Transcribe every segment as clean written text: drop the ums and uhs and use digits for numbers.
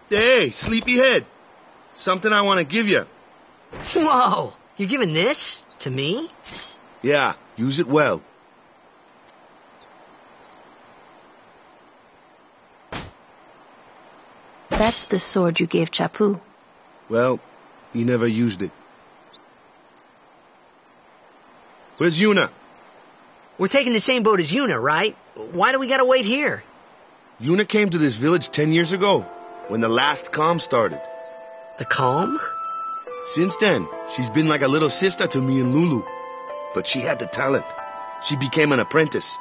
Hey, sleepyhead. Something I want to give you. Whoa! You're giving this to me? Yeah, use it well. That's the sword you gave Chapu. Well, he never used it. Where's Yuna? We're taking the same boat as Yuna, right? Why do we gotta wait here? Yuna came to this village 10 years ago, when the last calm started. The calm? Since then, she's been like a little sister to me and Lulu. But she had the talent. She became an apprentice.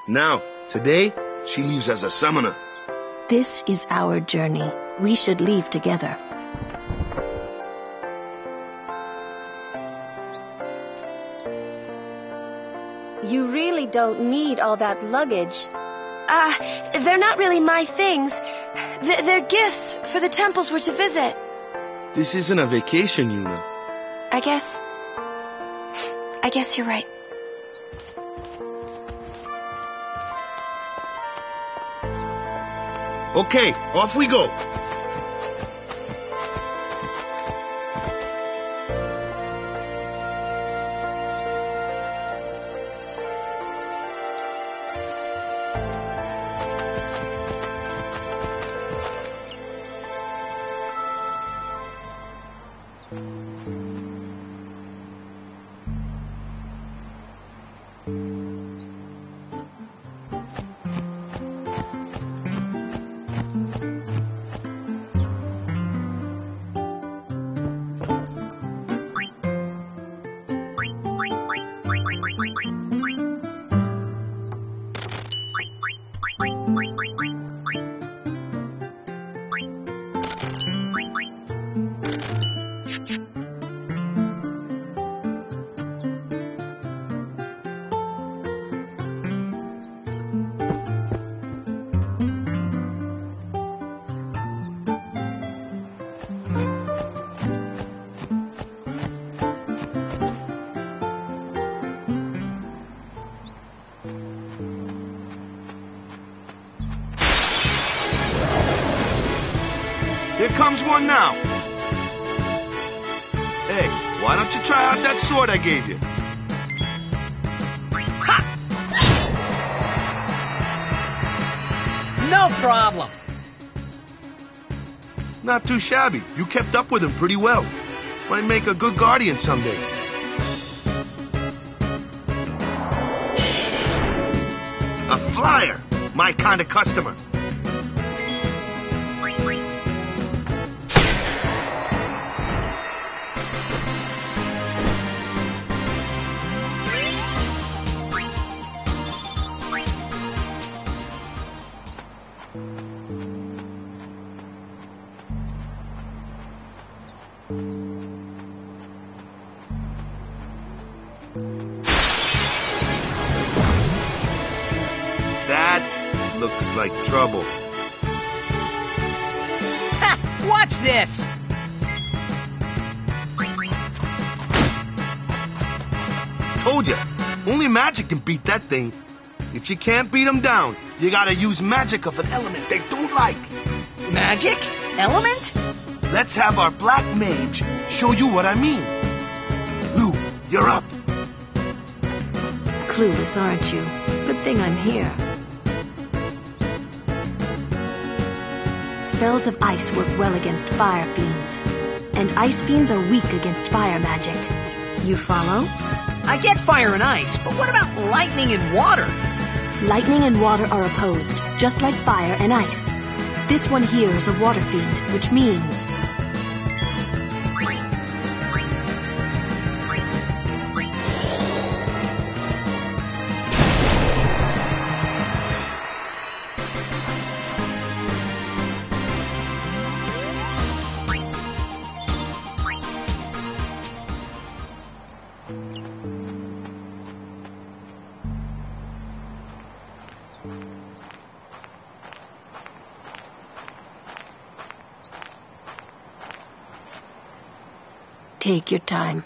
Now, today, she leaves as a summoner. This is our journey. We should leave together. You really don't need all that luggage. They're not really my things. They're gifts for the temples we're to visit. This isn't a vacation, Yuna. I guess you're right. Okay, off we go. Here comes one now. Hey, why don't you try out that sword I gave you? Ha! No problem. Not too shabby. You kept up with him pretty well. Might make a good guardian someday. A flyer. My kind of customer. That looks like trouble. Ha! Watch this! Told ya, only magic can beat that thing. If you can't beat them down, you gotta use magic of an element they don't like. Magic? Element? Let's have our black mage show you what I mean. Lou, you're up. Clueless, aren't you? Good thing I'm here. Spells of ice work well against fire fiends, and ice fiends are weak against fire magic. You follow? I get fire and ice, but what about lightning and water? Lightning and water are opposed, just like fire and ice. This one here is a water fiend, which means... Take your time.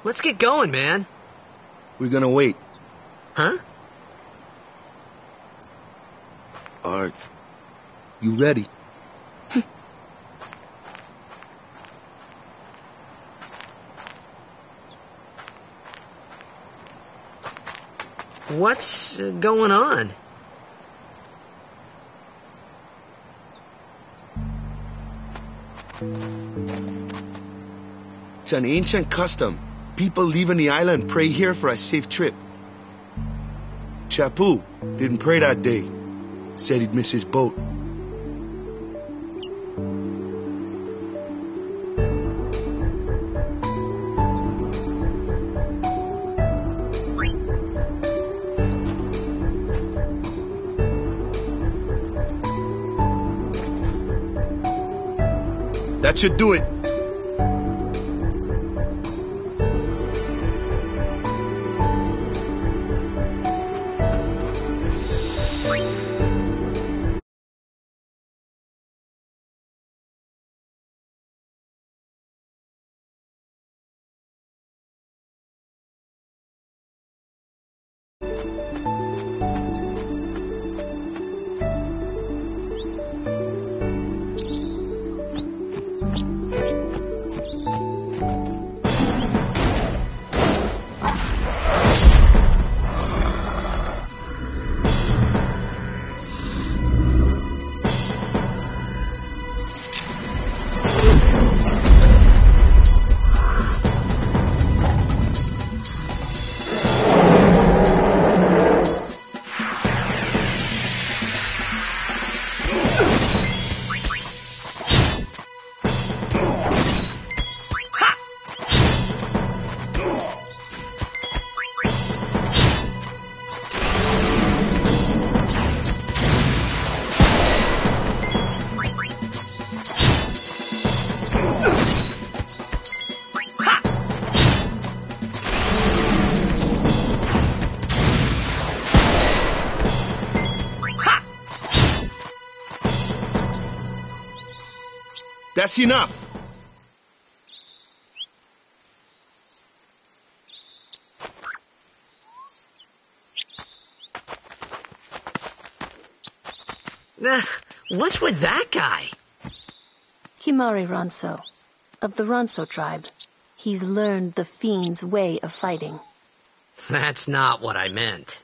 Let's get going, man. We're gonna wait. Huh? Are you ready? What's going on? It's an ancient custom. People leaving the island pray here for a safe trip. Chapu didn't pray that day. Said he'd miss his boat. That should do it. That's enough. What's with that guy? Himari Ronso, of the Ronso tribe. He's learned the fiend's way of fighting. That's not what I meant.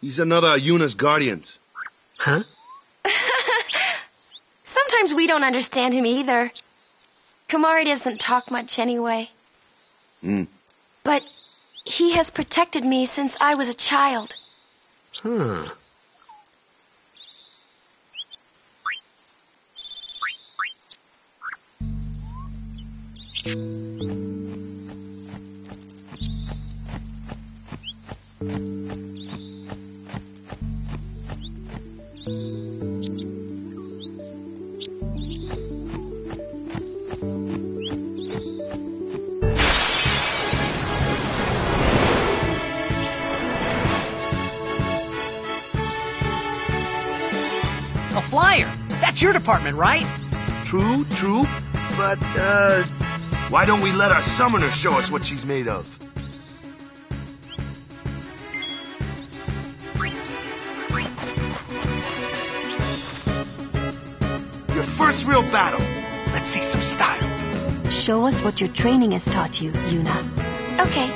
He's another of Yuna's guardians. Huh? Sometimes we don't understand him either. Kamari doesn't talk much anyway. But he has protected me since I was a child. Huh. A flyer! That's your department, right? True. But, why don't we let our summoner show us what she's made of? Your first real battle. Let's see some style. Show us what your training has taught you, Yuna. Okay.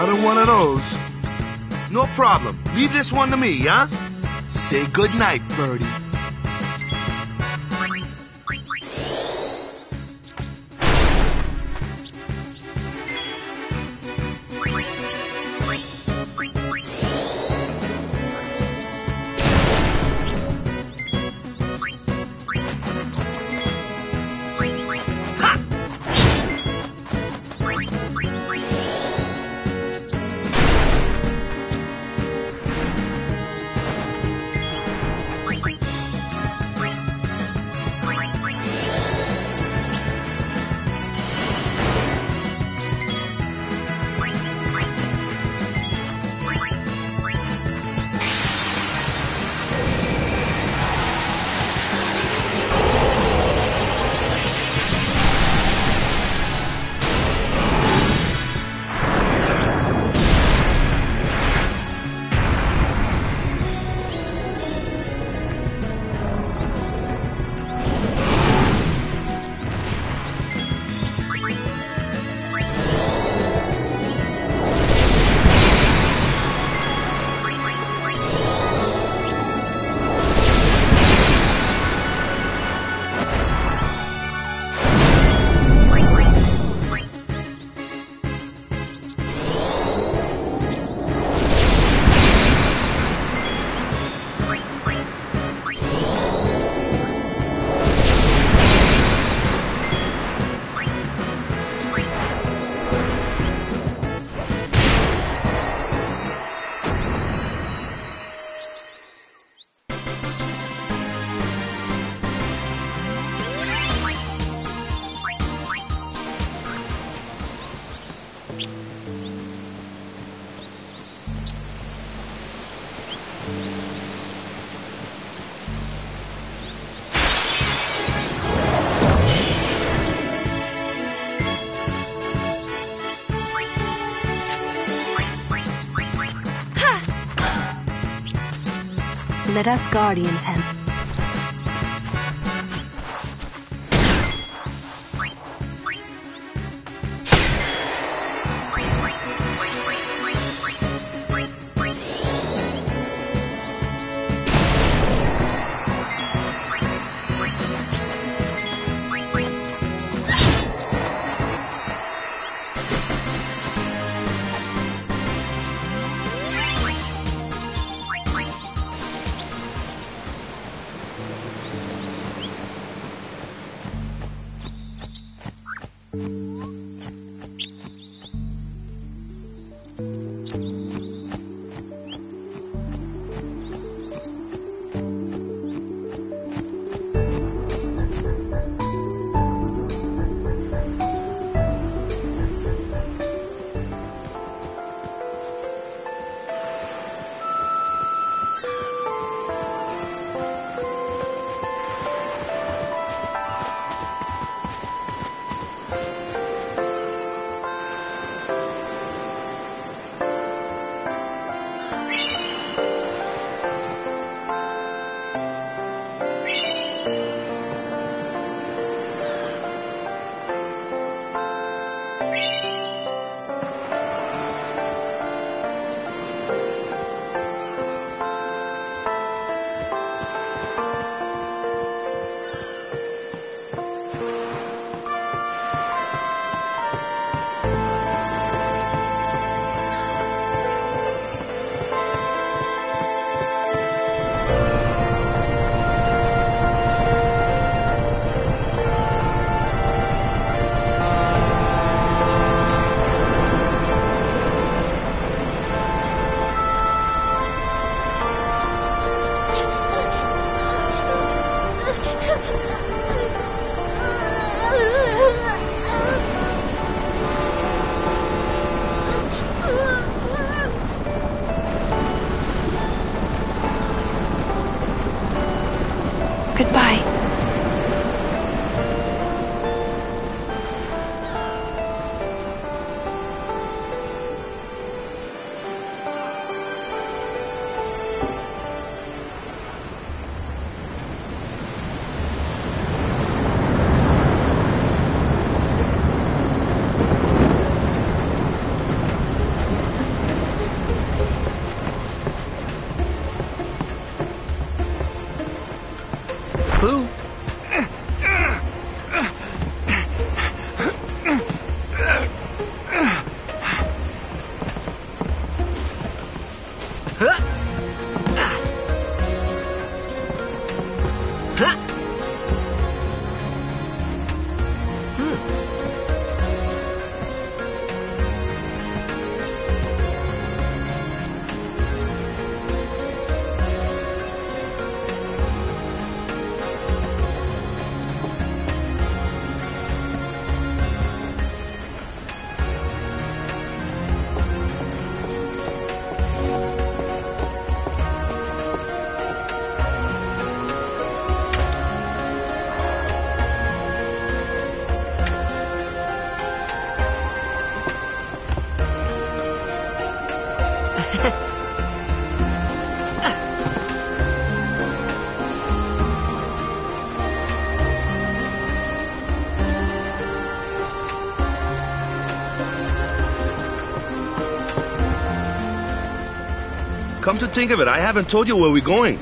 Another one of those. No problem. Leave this one to me, huh? Say good night, birdie. Let us guardians hence. Come to think of it, I haven't told you where we're going.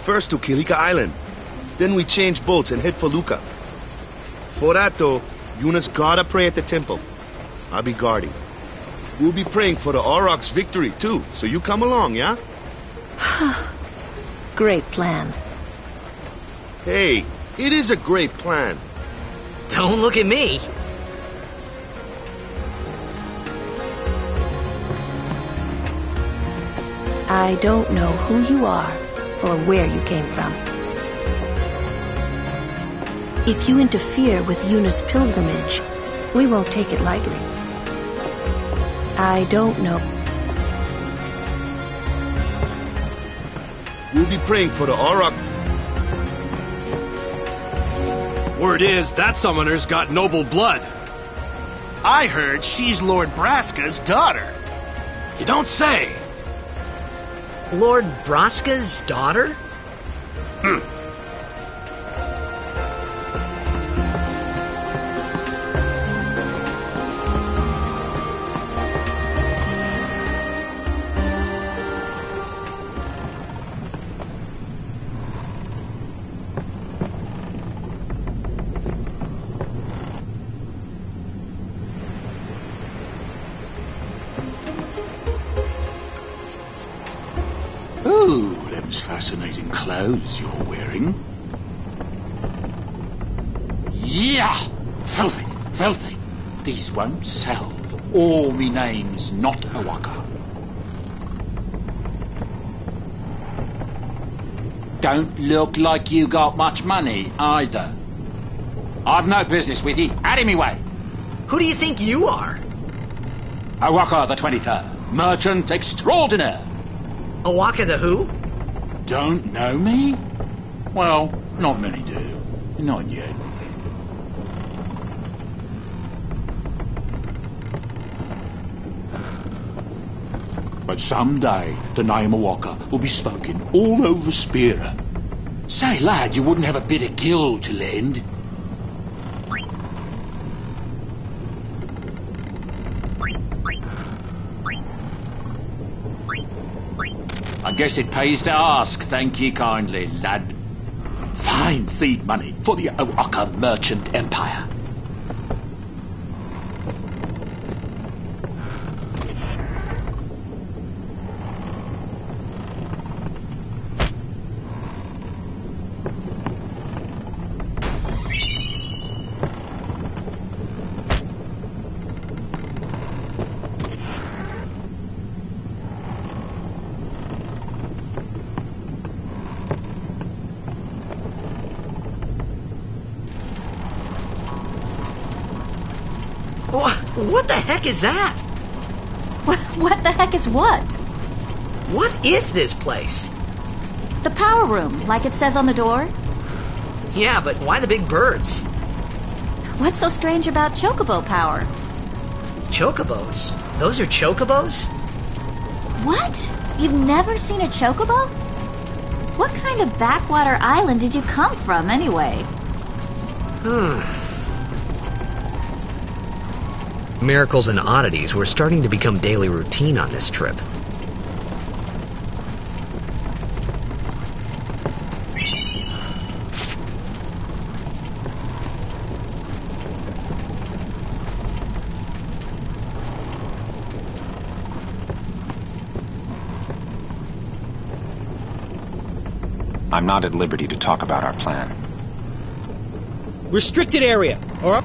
First to Kilika Island. Then we change boats and head for Luca. For that, though, Yuna's gotta pray at the temple. I'll be guarding. We'll be praying for the Aurochs' victory, too, so you come along, yeah? Great plan. Hey, it is a great plan. Don't look at me. I don't know who you are or where you came from. If you interfere with Yuna's pilgrimage, we won't take it lightly. I don't know. We'll be praying for the Auroch. Word is, that summoner's got noble blood. I heard she's Lord Braska's daughter. You don't say. Lord Braska's daughter? Ooh, them's fascinating clothes you're wearing. Yeah! Filthy, filthy. These won't sell. All me name's not a waka. Don't look like you got much money, either. I've no business with you. Out of me way. Who do you think you are? Awaka the 23rd. Merchant extraordinaire. Awaka the who? Don't know me? Well, not many do. Not yet. But someday the name of Walker will be spoken all over Spira. Say, lad, you wouldn't have a bit of gill to lend? I guess it pays to ask, thank ye kindly, lad. Fine seed money for the Oaka merchant empire. What the heck is that? What the heck is what? What is this place? The power room, like it says on the door. Yeah, but why the big birds? What's so strange about chocobo power? Chocobos? Those are chocobos? What? You've never seen a chocobo? What kind of backwater island did you come from, anyway? Miracles and oddities were starting to become daily routine on this trip. I'm not at liberty to talk about our plan. Restricted area, or up.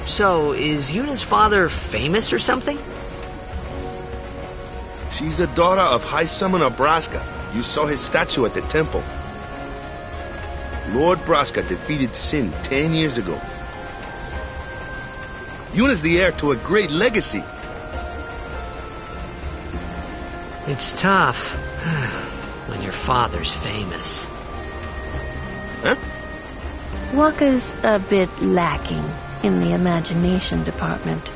So, is Yuna's father famous or something? She's the daughter of High Summoner Braska. You saw his statue at the temple. Lord Braska defeated Sin 10 years ago. Yuna's the heir to a great legacy. It's tough when your father's famous. Huh? Waka's a bit lacking in the imagination department.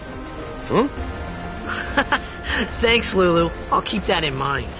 Huh? Thanks, Lulu. I'll keep that in mind.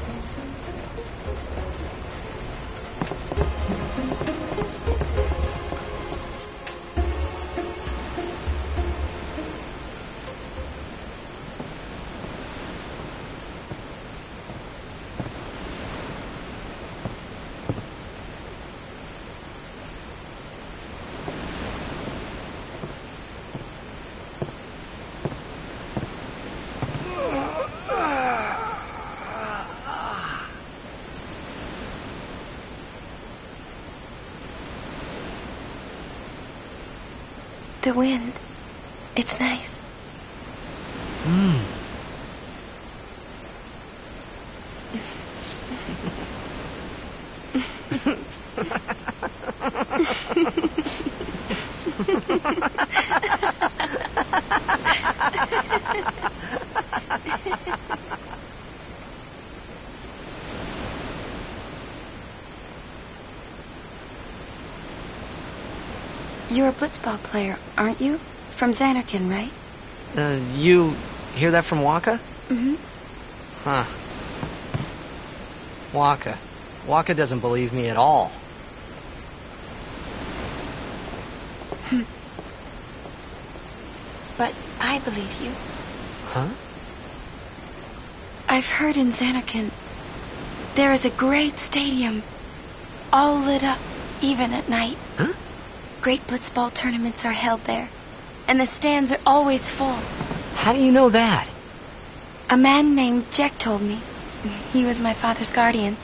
The wind. It's nice. You're a blitzball player, aren't you? From Xanarkin, right? You hear that from Waka? Mm-hmm. Huh. Waka. Waka doesn't believe me at all. But I believe you. Huh? I've heard in Xanarkin there is a great stadium, all lit up, even at night. Huh? Great blitzball tournaments are held there, and the stands are always full. How do you know that? A man named Jack told me. He was my father's guardian.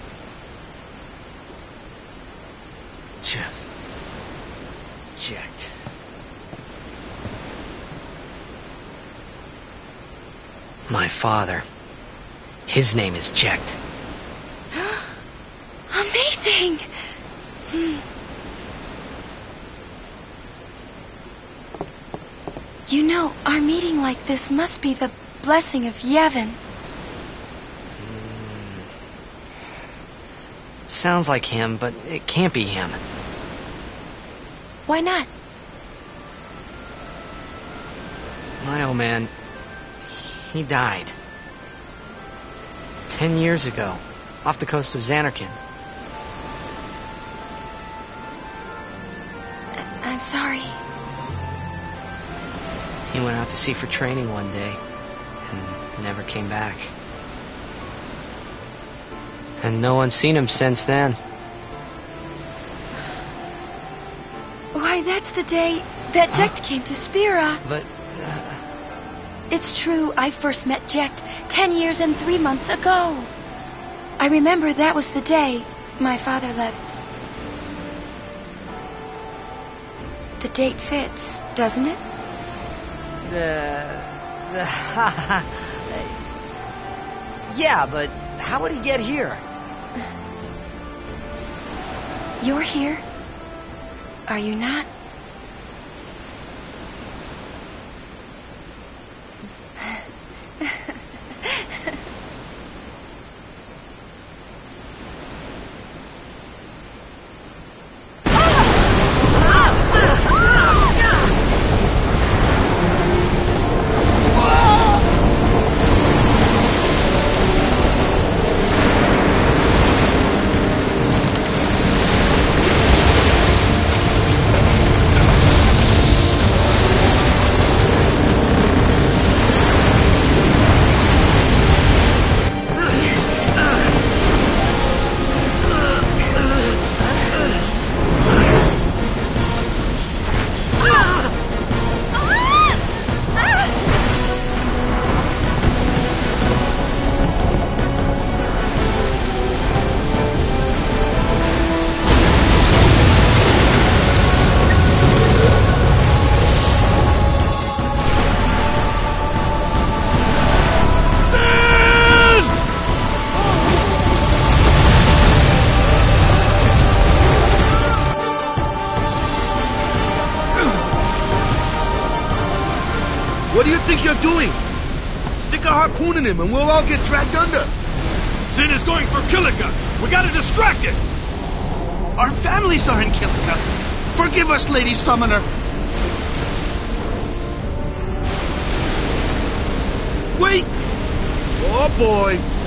Checked. My father. His name is Checked. Amazing! You know, our meeting like this must be the blessing of Yevon. Sounds like him, but it can't be him. Why not? My old man, he died. 10 years ago, off the coast of Xanarkin. I'm sorry. He went out to sea for training one day and never came back. And no one's seen him since then. Why, that's the day that Jecht came to Spira. But, It's true, I first met Jecht 10 years and 3 months ago. I remember that was the day my father left. The date fits, doesn't it? Yeah, but how would he get here? You're here, are you not? What do you think you're doing? Stick a harpoon in him and we'll all get dragged under. Zin is going for Kilika. We gotta distract it. Our families are in Kilika. Forgive us, Lady Summoner. Wait! Oh boy!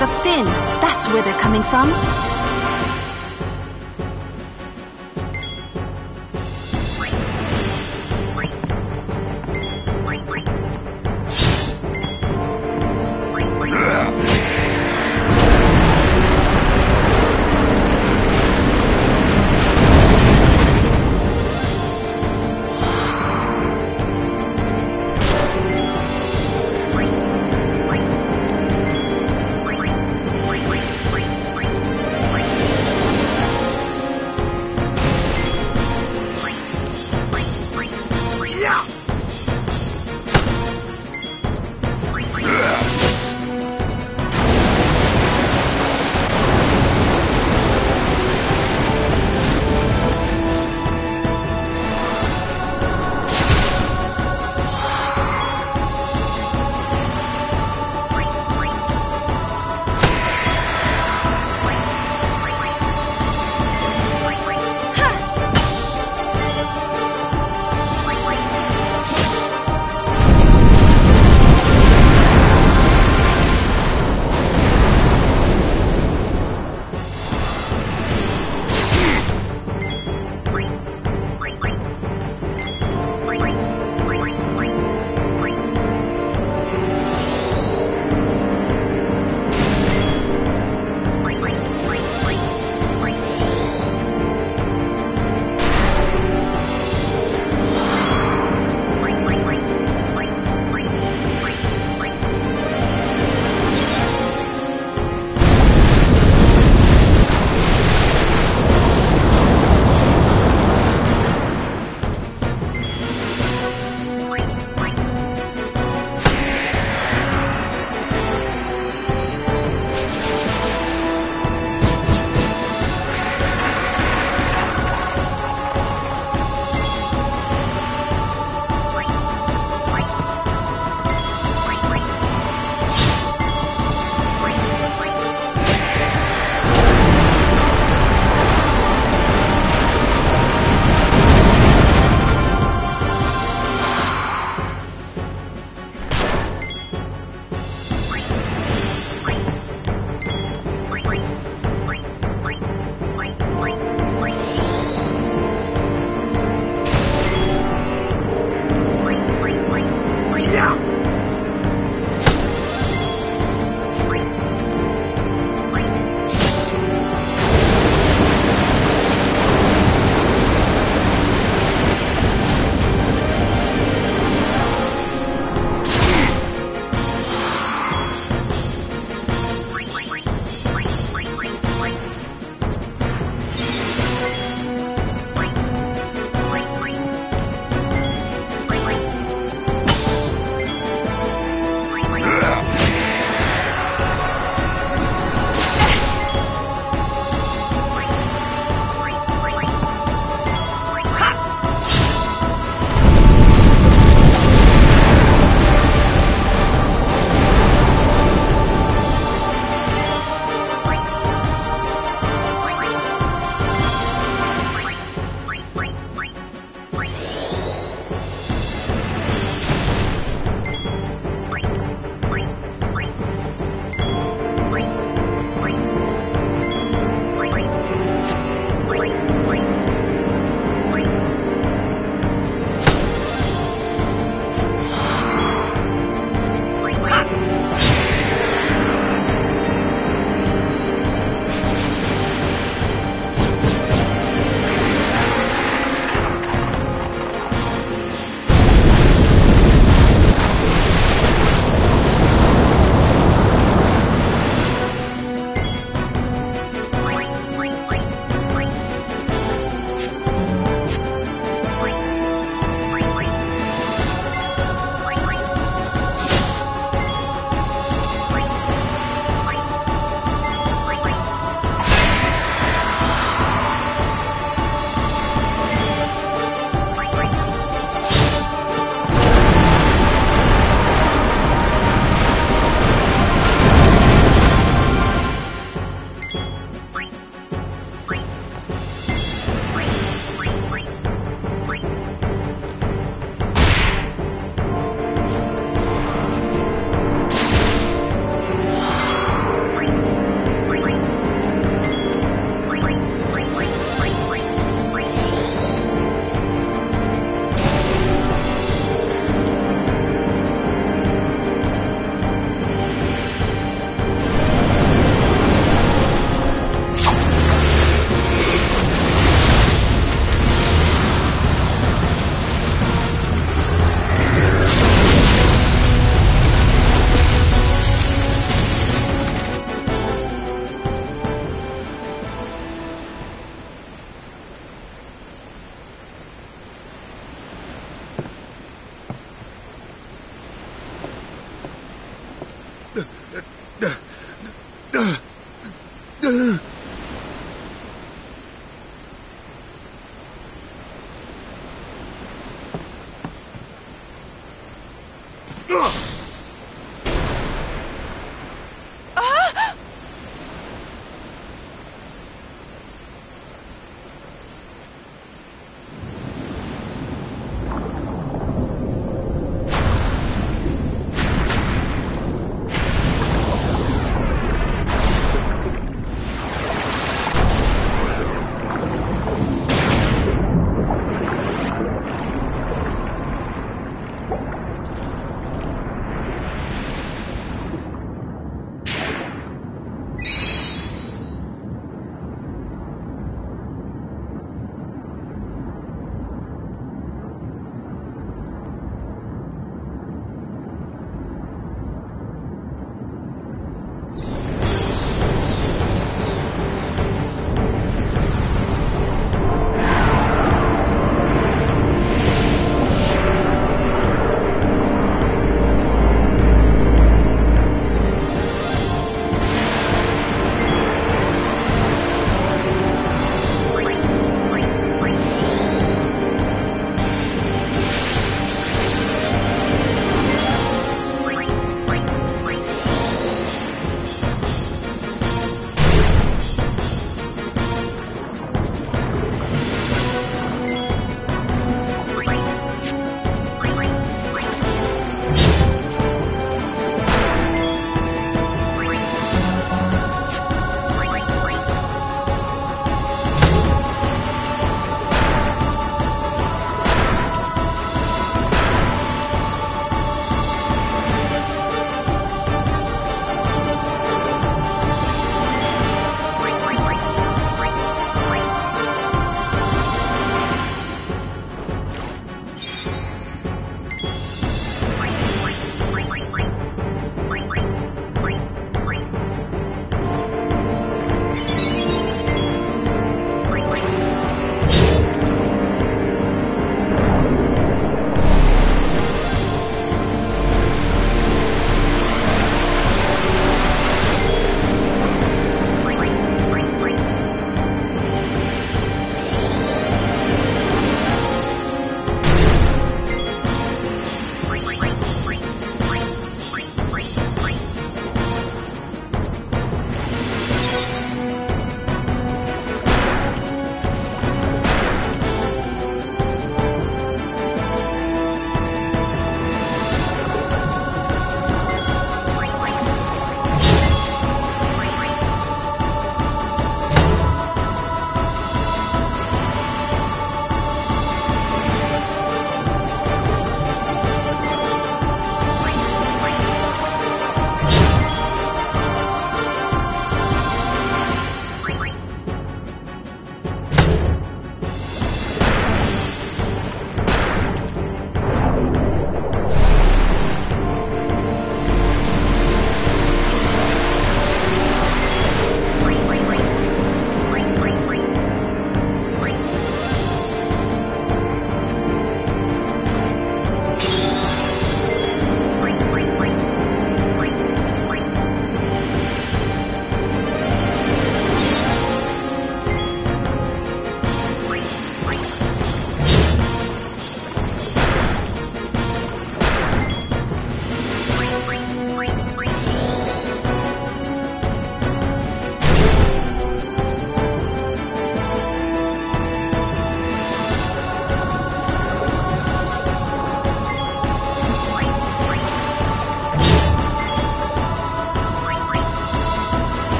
The fin, that's where they're coming from.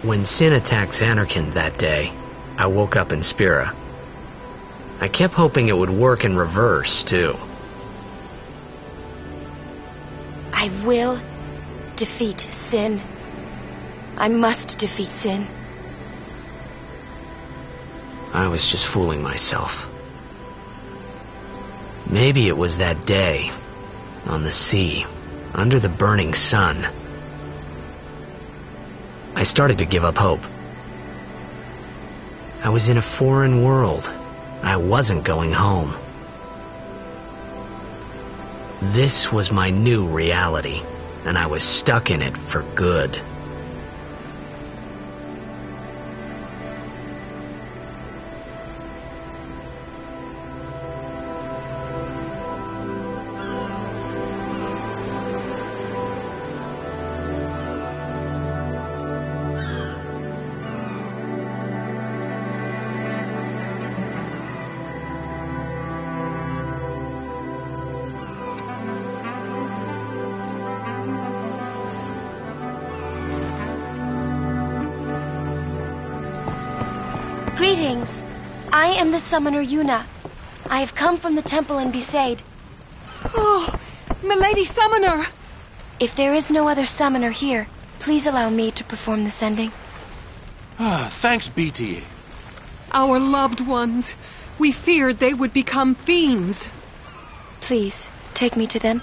When Sin attacked Xanarkand that day, I woke up in Spira. I kept hoping it would work in reverse, too. I will defeat Sin. I must defeat Sin. I was just fooling myself. Maybe it was that day, on the sea, under the burning sun. I started to give up hope. I was in a foreign world. I wasn't going home. This was my new reality, and I was stuck in it for good. Greetings. I am the summoner Yuna. I have come from the temple in Besaid. Oh, milady summoner! If there is no other summoner here, please allow me to perform the sending. Thanks, BT. Our loved ones. We feared they would become fiends. Please, take me to them.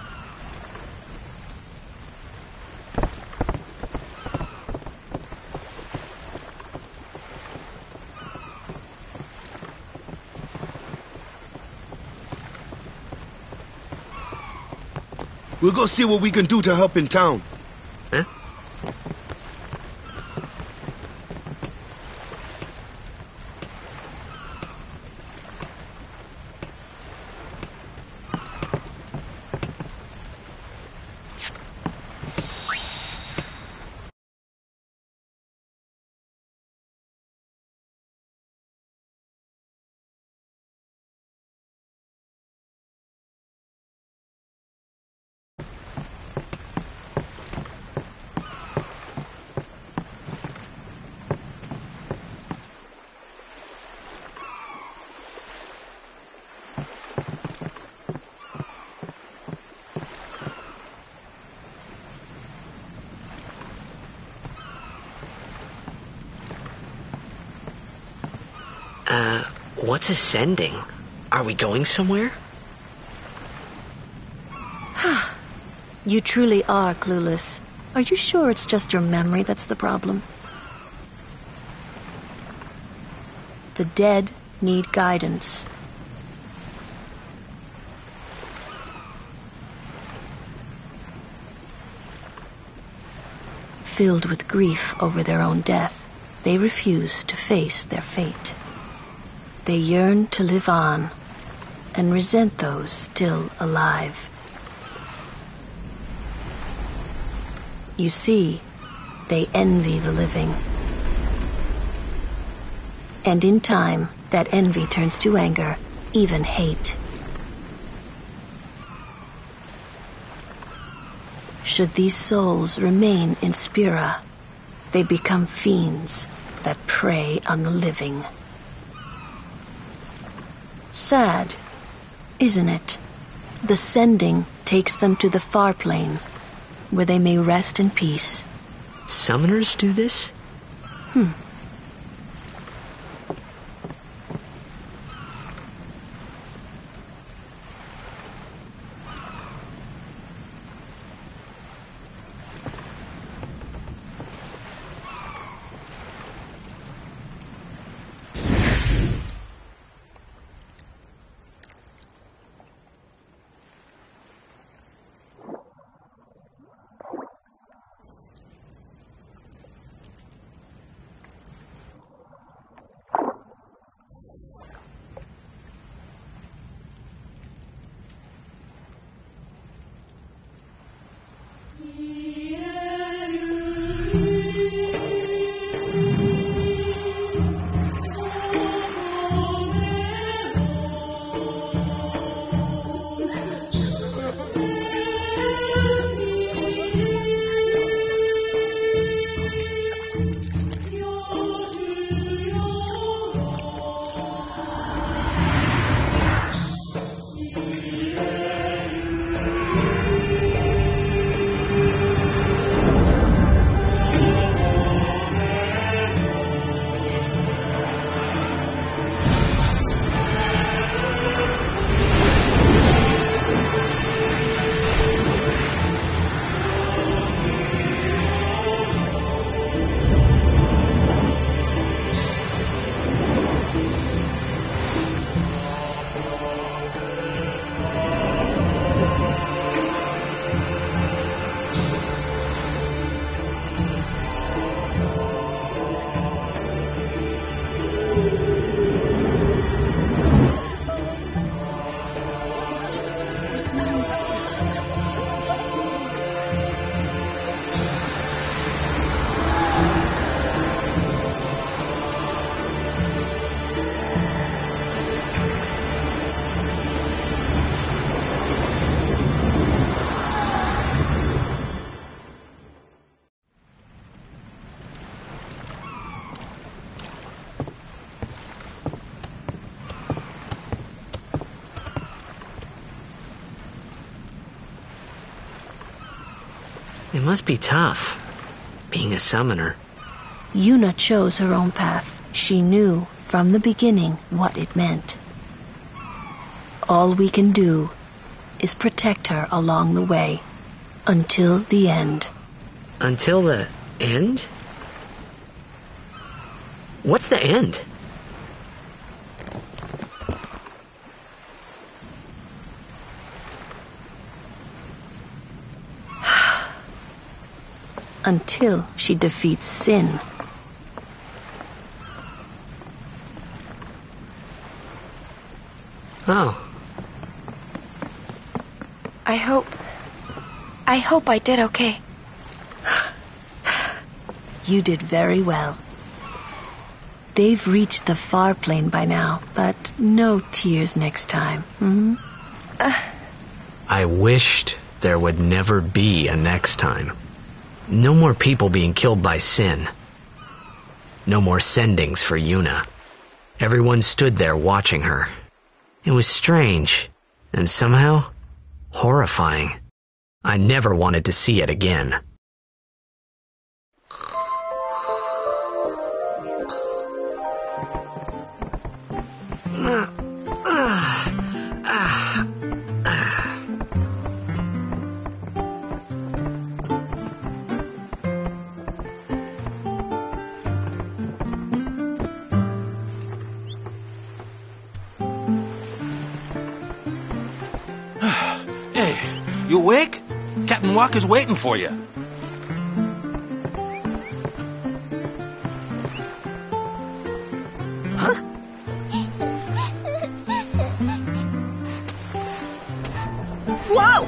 We'll go see what we can do to help in town. Huh? What's ascending? Are we going somewhere? You truly are clueless. Are you sure it's just your memory that's the problem? The dead need guidance. Filled with grief over their own death, they refuse to face their fate. They yearn to live on and resent those still alive. You see, they envy the living. And in time, that envy turns to anger, even hate. Should these souls remain in Spira, they become fiends that prey on the living. Sad, isn't it? The sending takes them to the far plane, where they may rest in peace. Summoners do this? It must be tough, being a summoner. Yuna chose her own path. She knew from the beginning what it meant. All we can do is protect her along the way, until the end. Until the end? What's the end? Until she defeats sin. Oh. I hope I did okay. You did very well. They've reached the far plane by now, but no tears next time. Hmm? I wished there would never be a next time. No more people being killed by sin. No more sendings for Yuna. Everyone stood there watching her. It was strange, and somehow horrifying. I never wanted to see it again. Hey, you awake? Captain Walker's waiting for you. Whoa!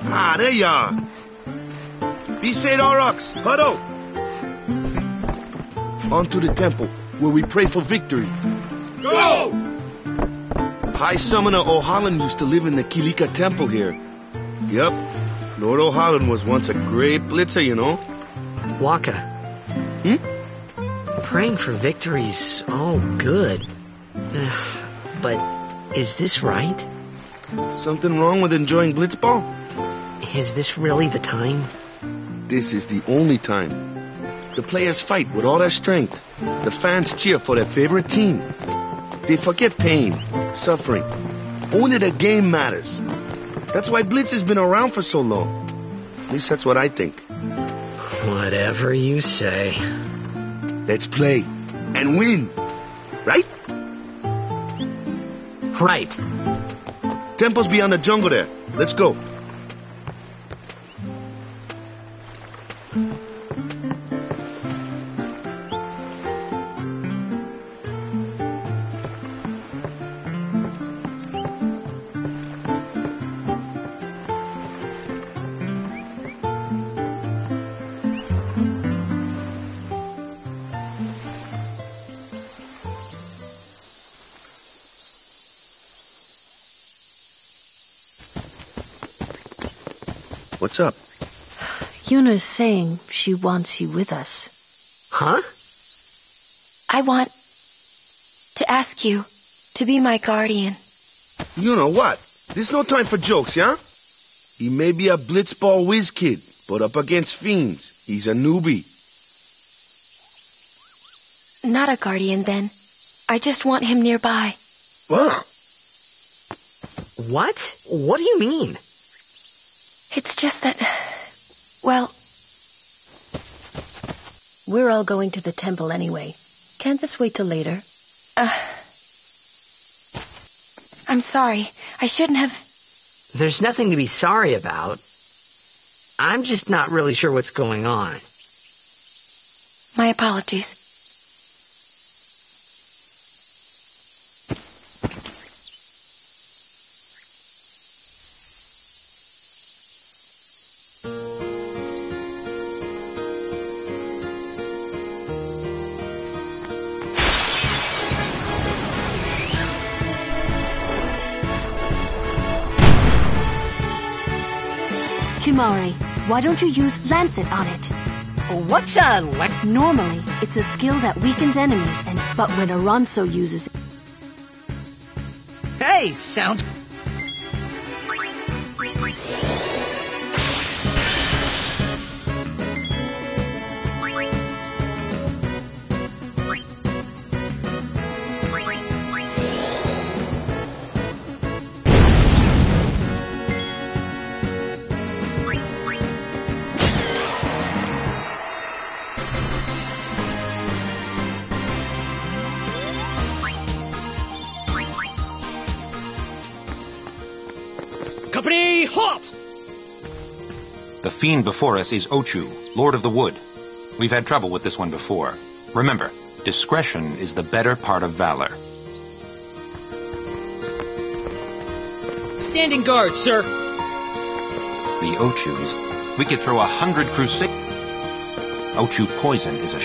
Ah, there you are. Be said, Aurochs, huddle. On to the temple, where we pray for victory. Go! High Summoner O'Holland used to live in the Kilika Temple here. Yep, Lord O'Holland was once a great blitzer, you know. Waka. Hmm? Praying for victory's all good. But is this right? Something wrong with enjoying blitzball? Is this really the time? This is the only time. The players fight with all their strength. The fans cheer for their favorite team. They forget pain, suffering. Only the game matters. That's why Blitz has been around for so long. At least that's what I think. Whatever you say. Let's play and win, right? Right. Temple's beyond the jungle there. Let's go. What's up? Yuna's saying she wants you with us. Huh? I want to ask you to be my guardian. You know what? There's no time for jokes, yeah? He may be a blitzball whiz kid, but up against fiends, he's a newbie. Not a guardian, then. I just want him nearby. What? What? What do you mean? It's just that, well... We're all going to the temple anyway. Can't this wait till later? I'm sorry. I shouldn't have... There's nothing to be sorry about. I'm just not really sure what's going on. My apologies. Kimari, why don't you use Lancet on it? What's Normally, it's a skill that weakens enemies, but when Aranso uses it... Hey, sounds... Company, halt! The fiend before us is Ochu, Lord of the Wood. We've had trouble with this one before. Remember, discretion is the better part of valor. Standing guard, sir. The Ochus, we could throw 100 crusade. Ochu poison is a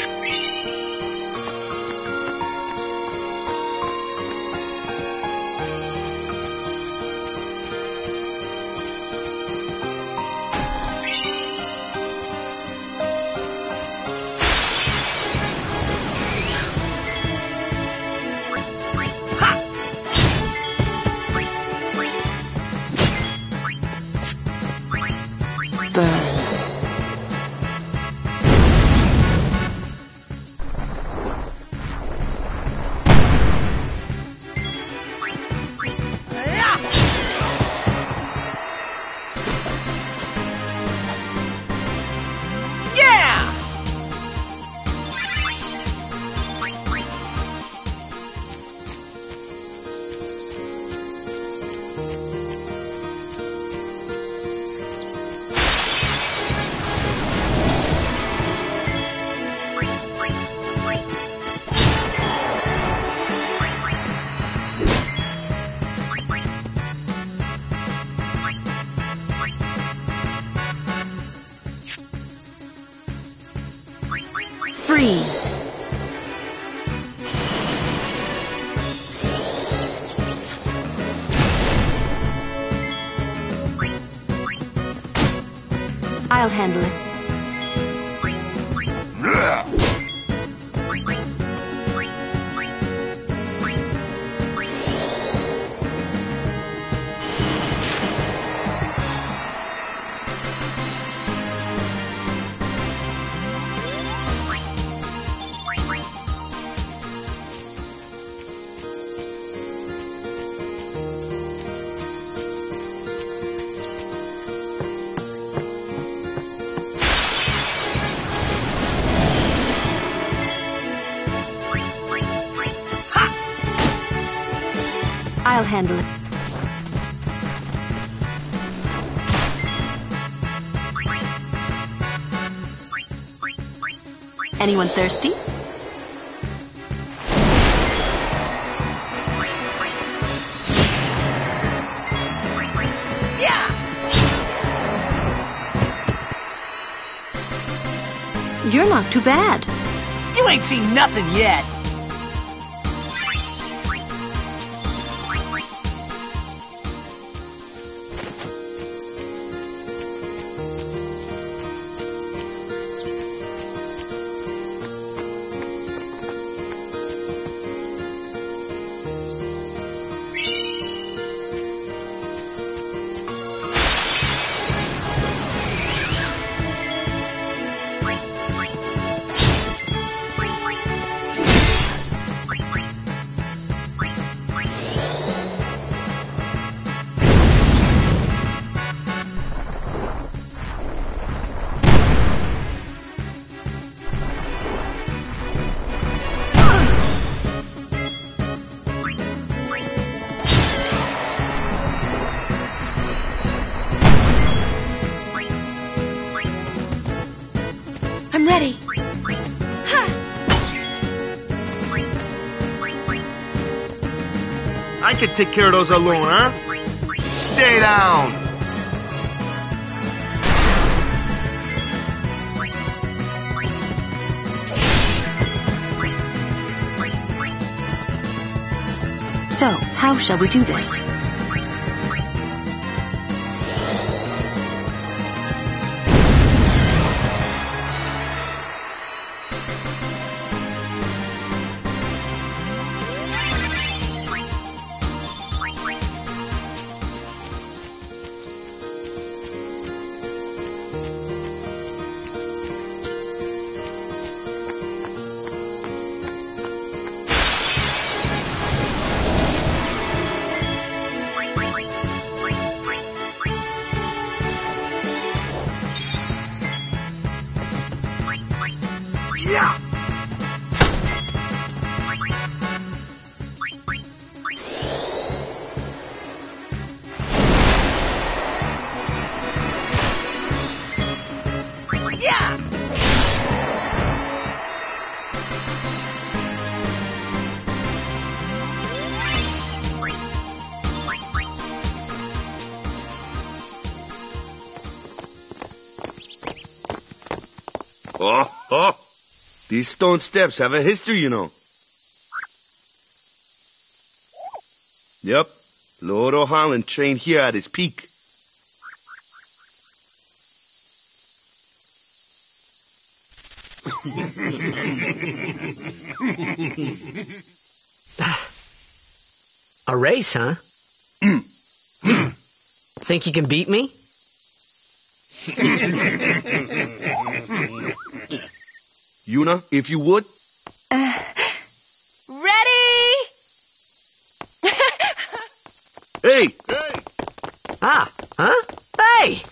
Freeze! I'll handle it. I'll handle it. Anyone thirsty? You're not too bad. You ain't seen nothing yet. I'm ready. I can take care of those alone, huh? Stay down! So, how shall we do this? Oh, these stone steps have a history, you know. Yep, Lord O'Holland trained here at his peak. A race, huh? Think you can beat me? Yuna, if you would. Ready? Hey! Ah, huh? Hey!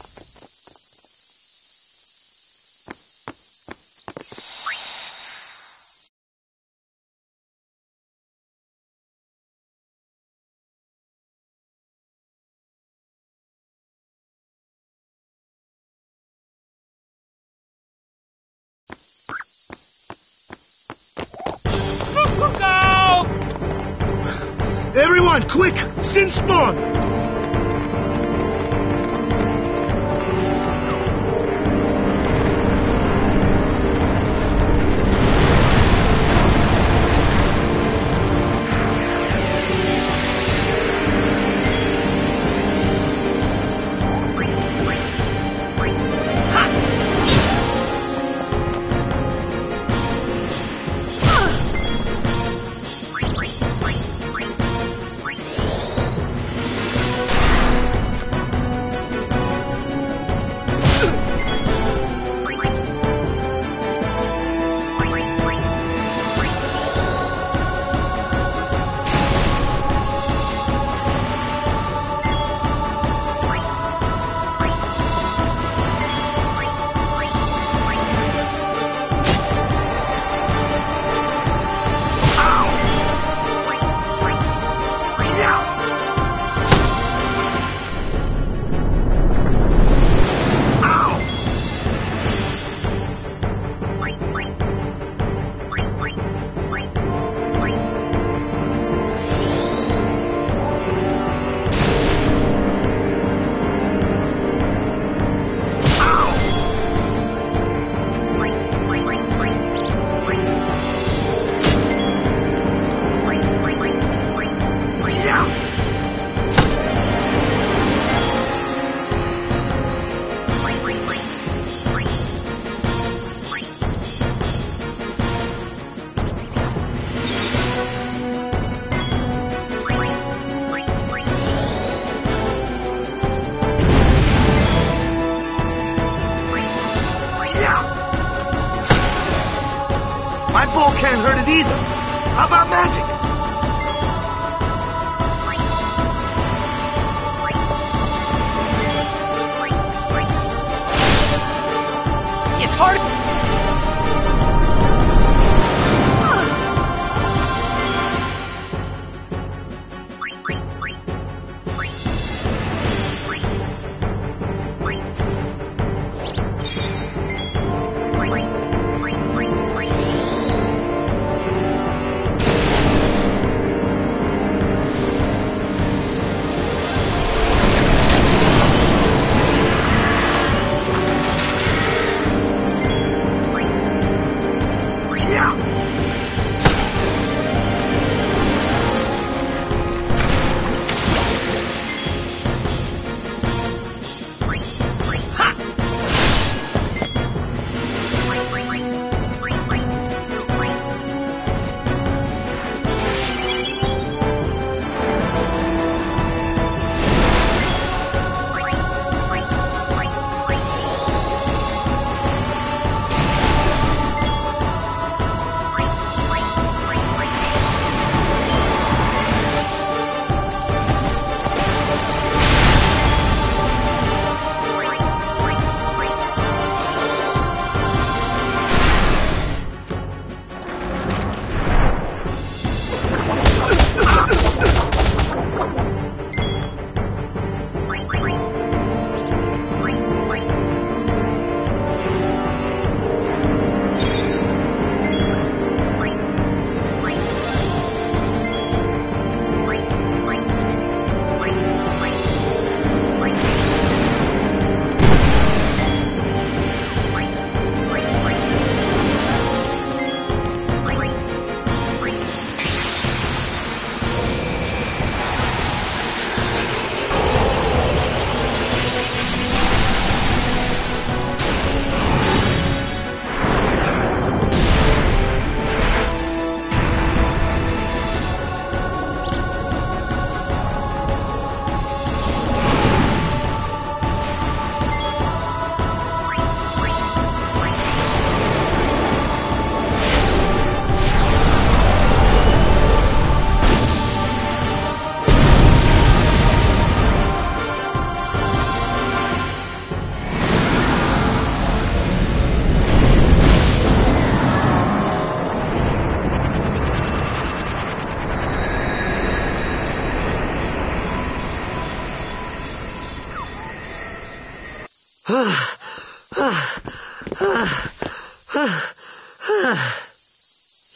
Everyone, quick! Sin spawn!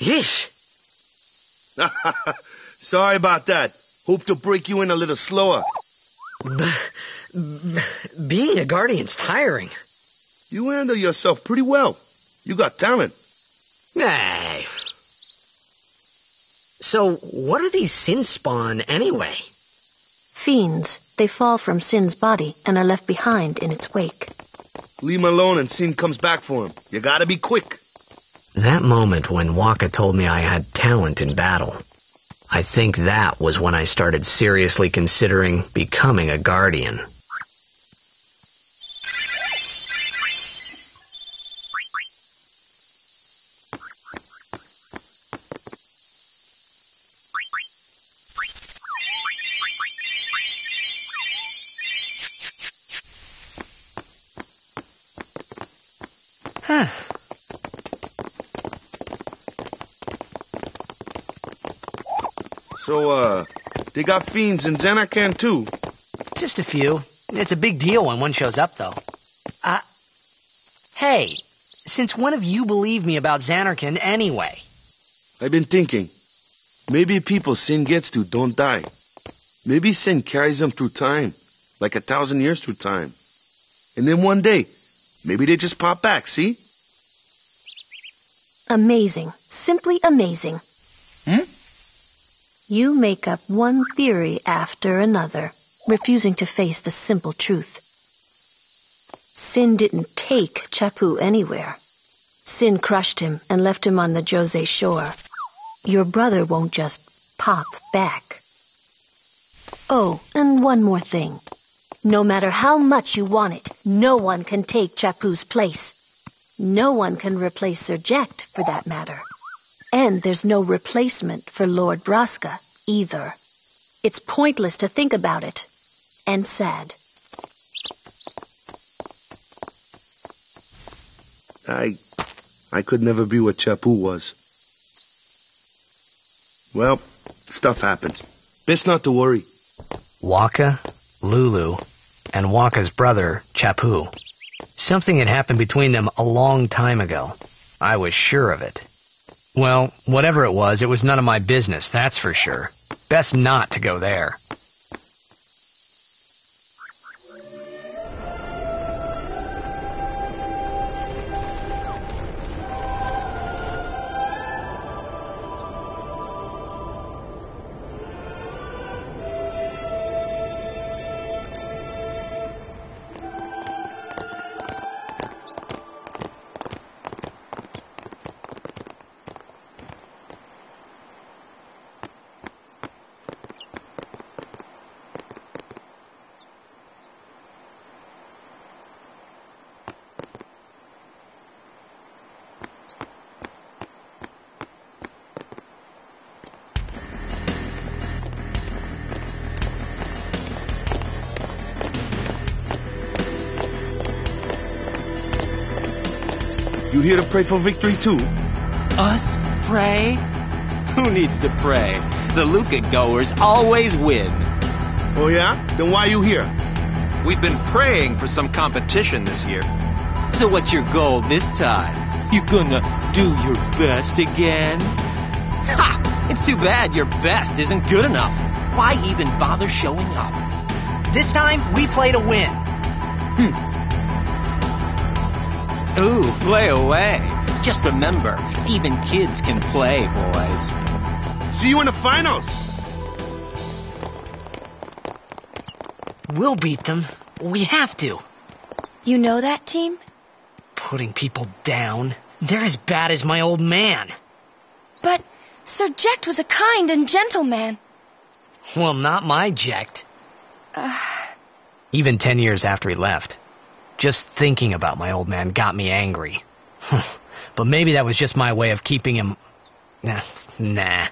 Yeesh. Sorry about that. Hope to break you in a little slower. Being a guardian's tiring. You handle yourself pretty well. You got talent. Hey. So, what are these sin spawn anyway? Fiends. They fall from Sin's body and are left behind in its wake. Leave him alone and Sin comes back for him. You gotta be quick. That moment when Waka told me I had talent in battle, I think that was when I started seriously considering becoming a guardian. Huh. So, they got fiends in Zanarkand too? Just a few. It's a big deal when one shows up, though. Hey, since when have you believed me about Zanarkand anyway? I've been thinking. Maybe people Sin gets to don't die. Maybe Sin carries them through time, like 1,000 years through time. And then one day, maybe they just pop back, see? Amazing. Simply amazing. You make up one theory after another, refusing to face the simple truth. Sin didn't take Chapu anywhere. Sin crushed him and left him on the Jose shore. Your brother won't just pop back. Oh, and one more thing. No matter how much you want it, no one can take Chapu's place. No one can replace Sir Jekt, for that matter. And there's no replacement for Lord Braska, either. It's pointless to think about it. And sad. I could never be what Chapu was. Well, stuff happens. Best not to worry. Waka, Lulu, and Waka's brother, Chapu. Something had happened between them a long time ago. I was sure of it. Well, whatever it was none of my business, that's for sure. Best not to go there. You here to pray for victory too? Us pray? Who needs to pray? The Luca goers always win. Oh yeah? Then why you here? We've been praying for some competition this year. So what's your goal this time? You gonna do your best again? Ha! It's too bad your best isn't good enough. Why even bother showing up? This time, we play to win. Ooh, play away. Just remember, even kids can play, boys. See you in the finals. We'll beat them. We have to. You know that team? Putting people down. They're as bad as my old man. But Sir Jekt was a kind and gentle man. Well, not my Jekt. Even 10 years after he left. Just thinking about my old man got me angry. But maybe that was just my way of keeping him... Nah.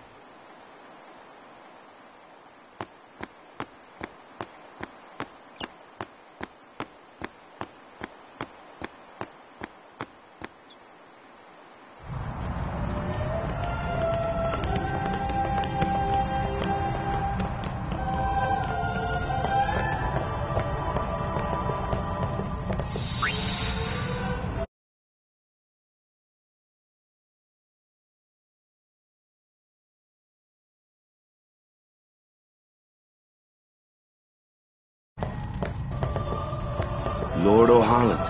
Lord O'Holland.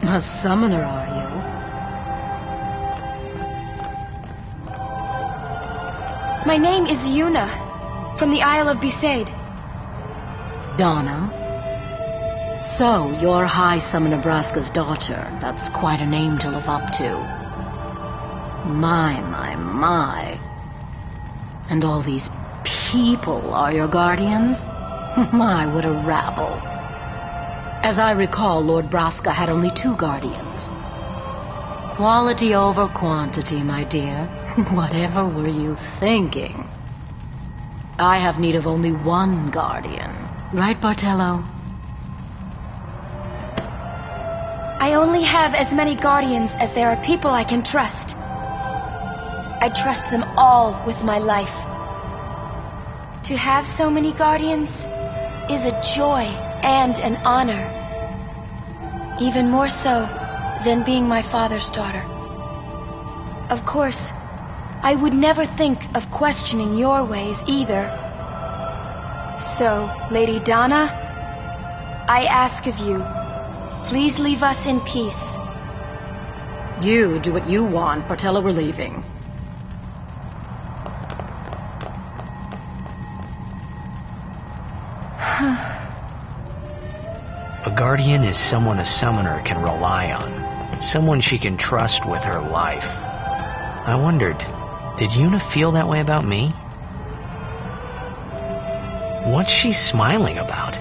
A summoner, are you? My name is Yuna, from the Isle of Besaid. Donna? So, you're High Summoner Braska's daughter. That's quite a name to live up to. My. And all these people are your guardians? My, what a rabble. As I recall, Lord Braska had only 2 guardians. Quality over quantity, my dear. Whatever were you thinking? I have need of only 1 guardian. Right, Bartello? I only have as many guardians as there are people I can trust. I trust them all with my life. To have so many guardians is a joy and an honor. Even more so than being my father's daughter. Of course, I would never think of questioning your ways either. So, Lady Donna, I ask of you, please leave us in peace. You do what you want, Bartello, we're leaving. A guardian is someone a summoner can rely on. Someone she can trust with her life. I wondered, did Yuna feel that way about me? What's she smiling about?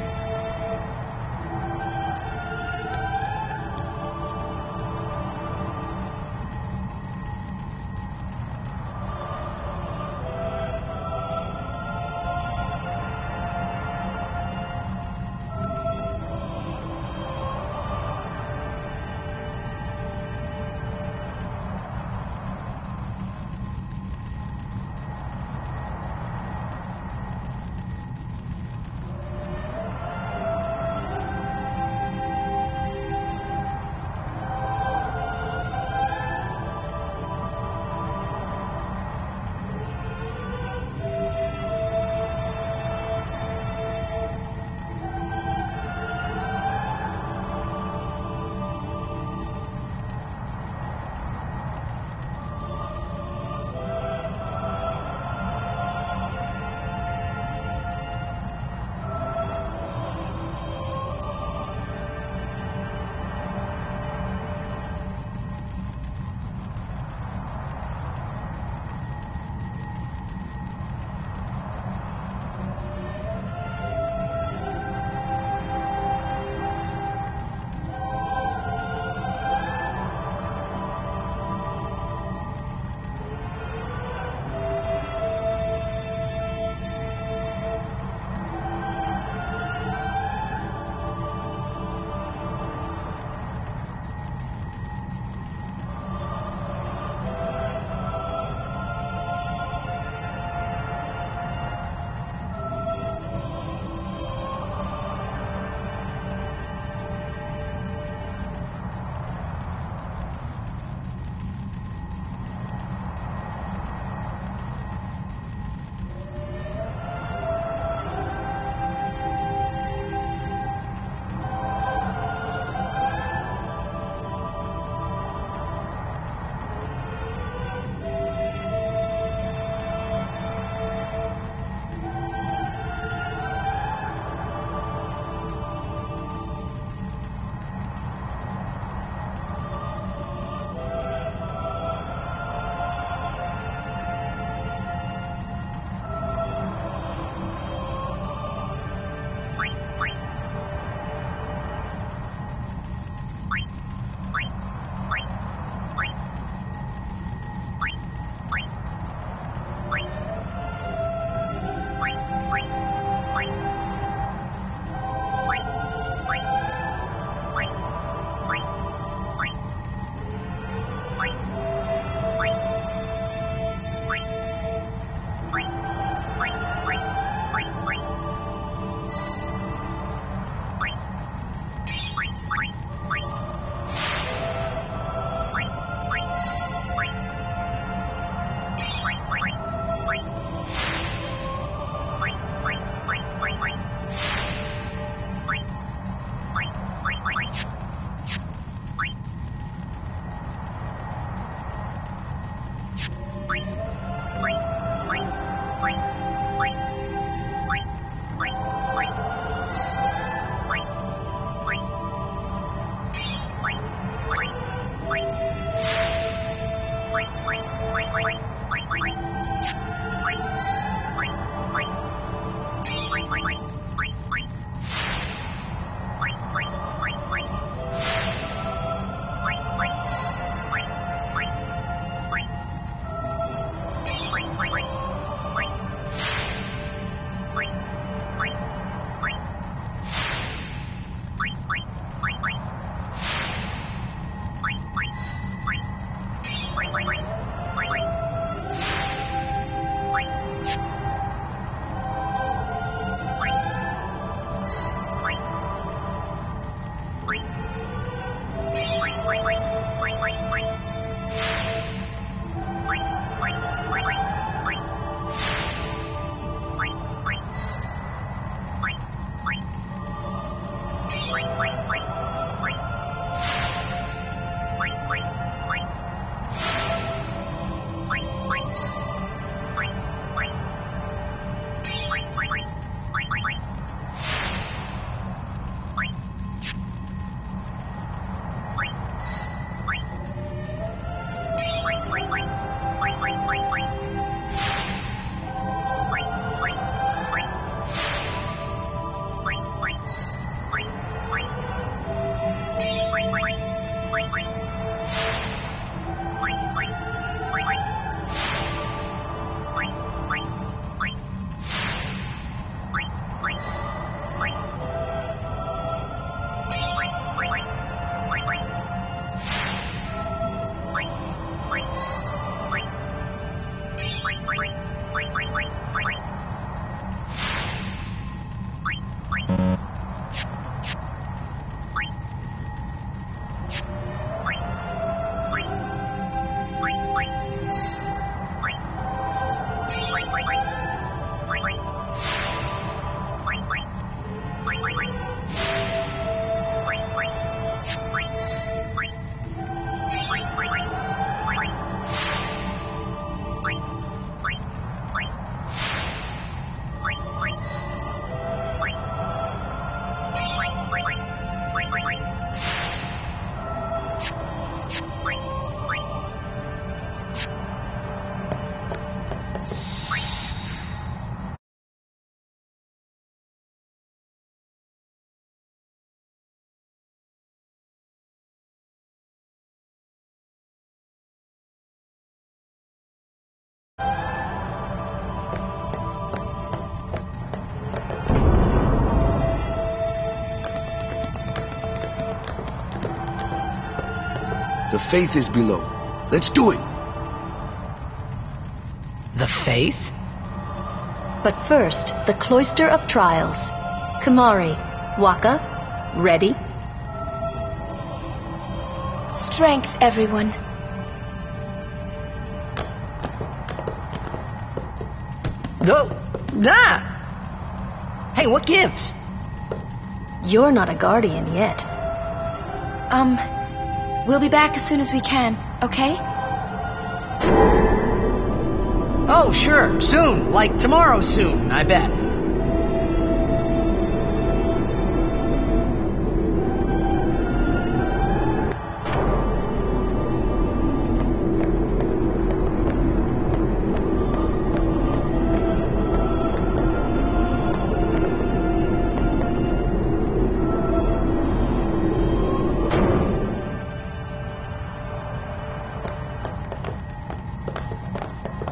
The Faith is below. Let's do it! The Faith? But first, the Cloister of Trials. Kamari, Waka, ready? Strength, everyone. No! Nah! Hey, what gives? You're not a guardian yet. We'll be back as soon as we can, okay? Oh, sure, soon. Like tomorrow soon, I bet.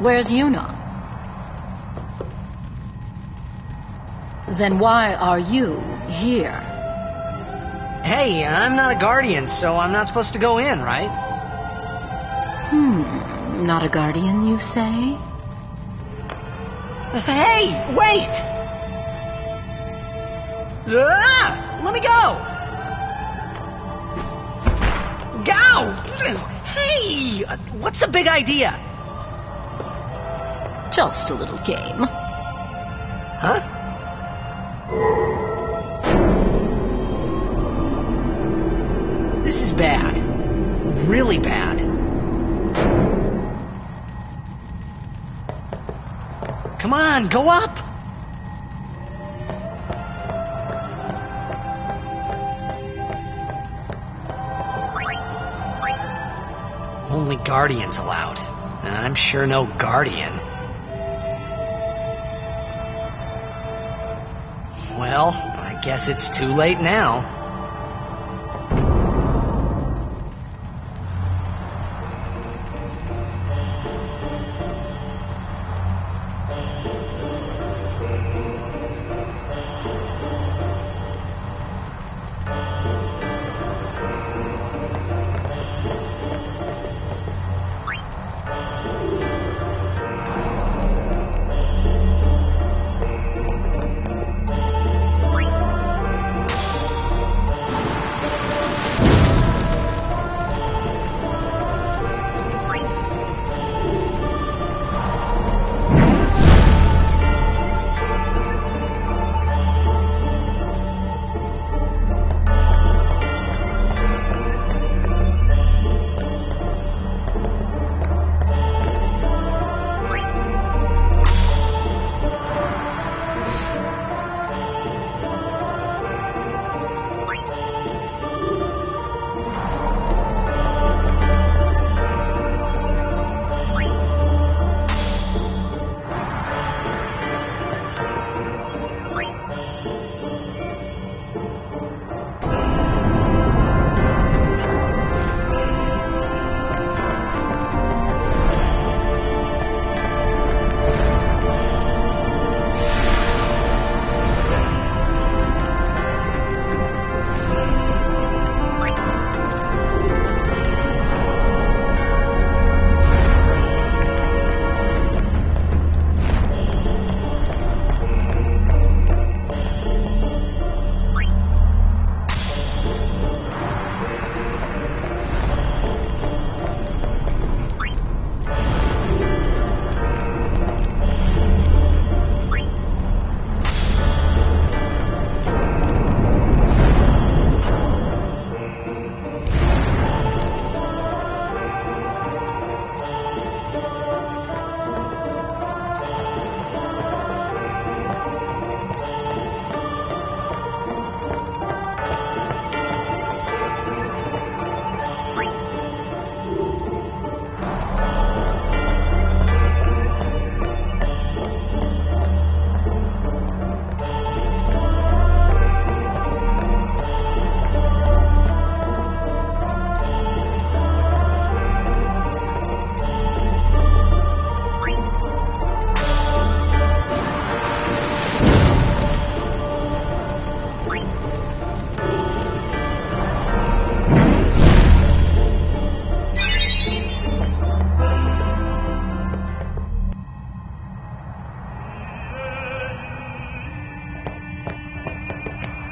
Where's Yuna? Then why are you here? Hey, I'm not a guardian, so I'm not supposed to go in, right? Not a guardian, you say? Hey, wait! Let me go! Go! Hey! What's the big idea? Just a little game. Huh? This is bad. Really bad. Come on, go up! Only guardians allowed. And I'm sure no guardian. Well, I guess it's too late now.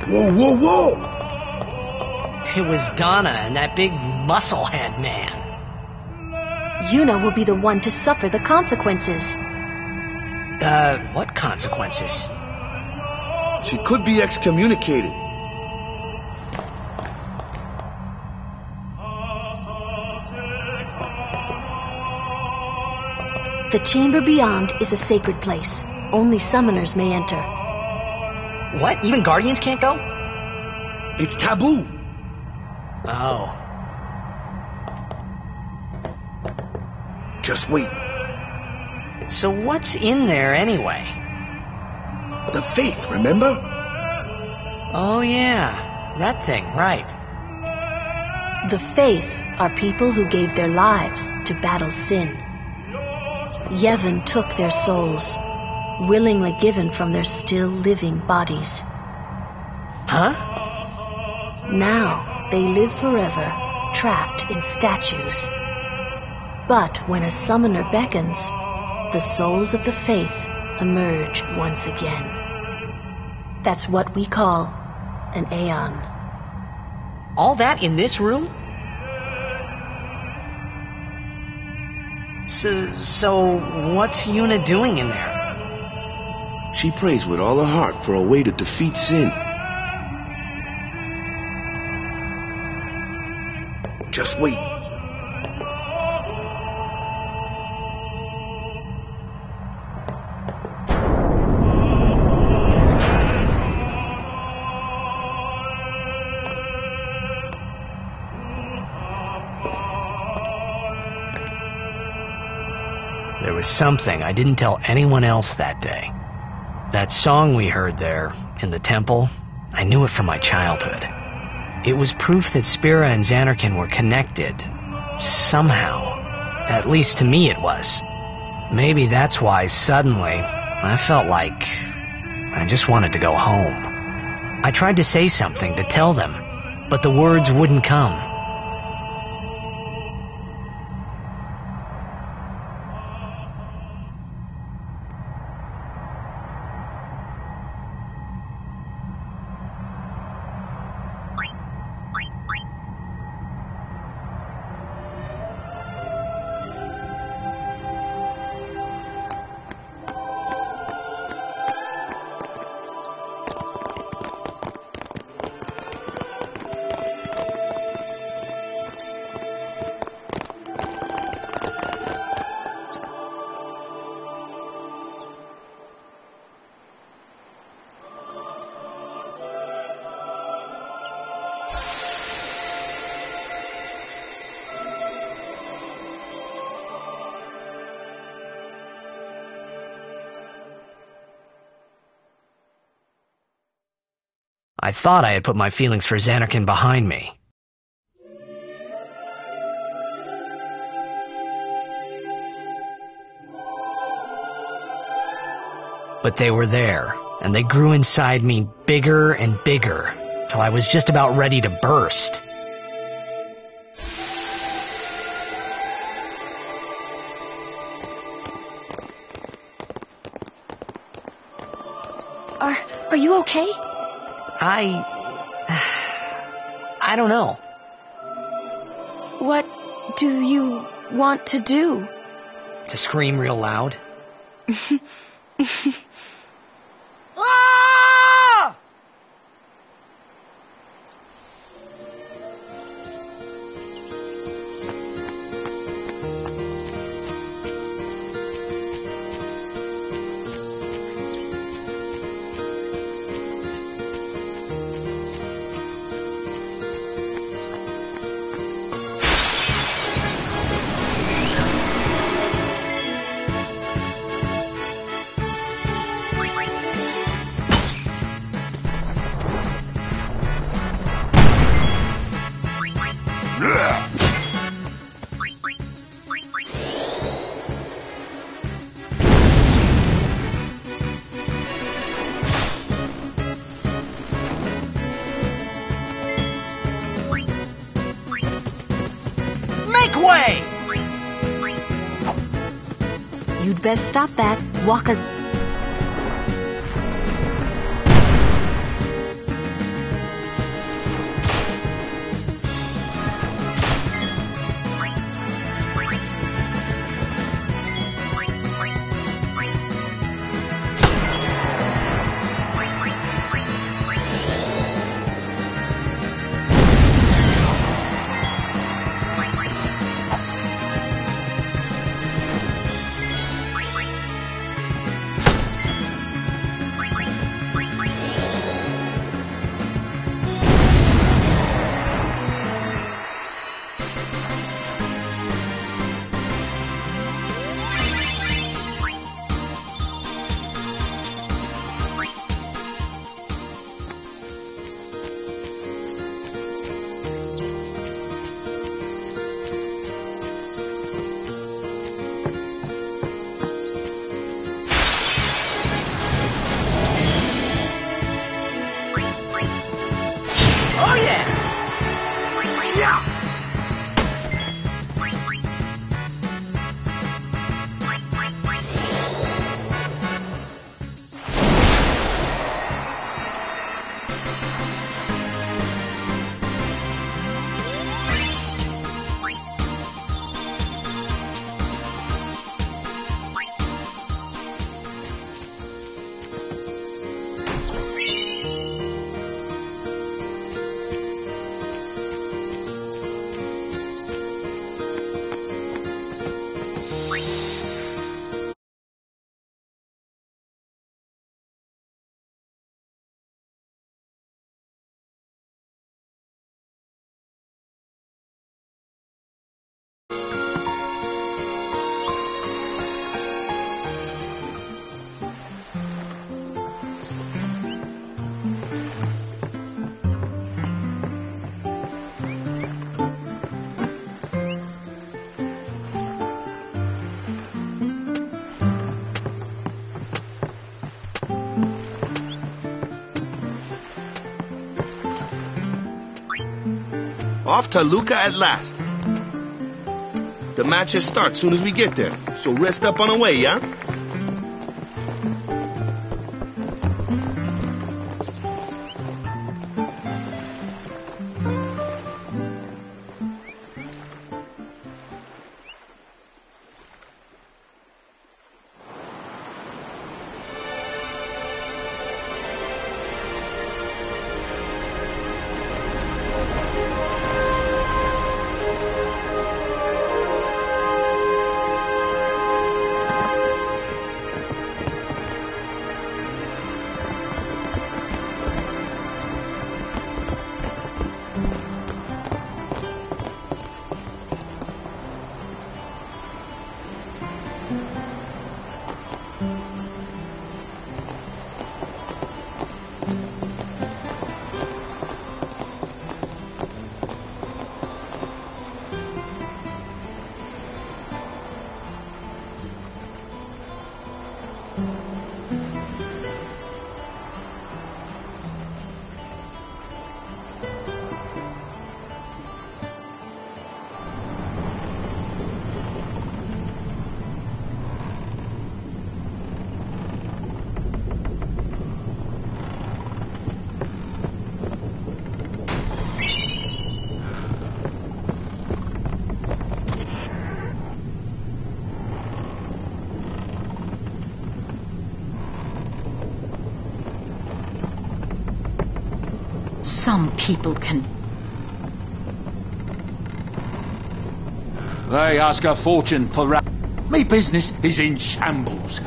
Whoa, whoa, whoa! It was Donna and that big musclehead man. Yuna will be the one to suffer the consequences. What consequences? She could be excommunicated. The chamber beyond is a sacred place. Only summoners may enter. What? Even guardians can't go? It's taboo. Oh. Just wait. So what's in there anyway? The faith, remember? Oh yeah, that thing, right. The faith are people who gave their lives to battle sin. Yevon took their souls, willingly given from their still living bodies. Huh? Now they live forever, trapped in statues. But when a summoner beckons, the souls of the faith emerge once again. That's what we call an Aeon. All that in this room? So what's Yuna doing in there? She prays with all her heart for a way to defeat sin. Just wait. something I didn't tell anyone else that day. That song we heard there, in the temple, I knew it from my childhood. It was proof that Spira and Xanarkin were connected. Somehow. At least to me it was. Maybe that's why suddenly I felt like I just wanted to go home. I tried to say something to tell them, but the words wouldn't come. I thought I had put my feelings for Xanarkin behind me. But they were there, and they grew inside me bigger and bigger, till I was just about ready to burst. Are you okay? I don't know. What do you want to do? To scream real loud? Ah! Way! You'd best stop that. Waka's... Off to Luca at last. The matches start soon as we get there, so rest up on the way, yeah? Some people can... They ask a fortune for me business is in shambles.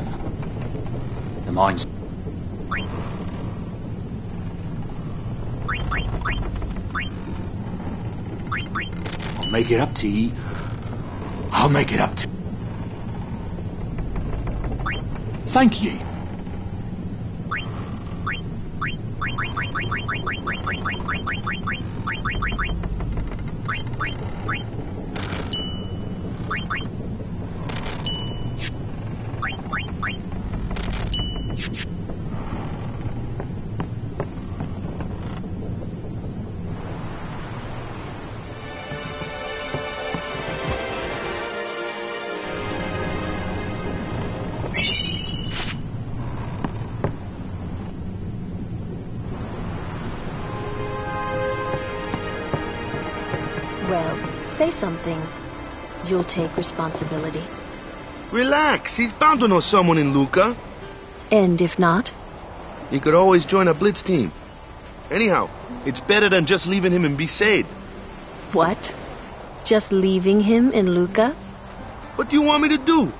The mine's... I'll make it up to ye. I'll make it up to... Thank ye. Say something. You'll take responsibility. Relax. He's bound to know someone in Luca. And if not? He could always join a blitz team. Anyhow, it's better than just leaving him in Besaid. What? Just leaving him in Luca? What do you want me to do?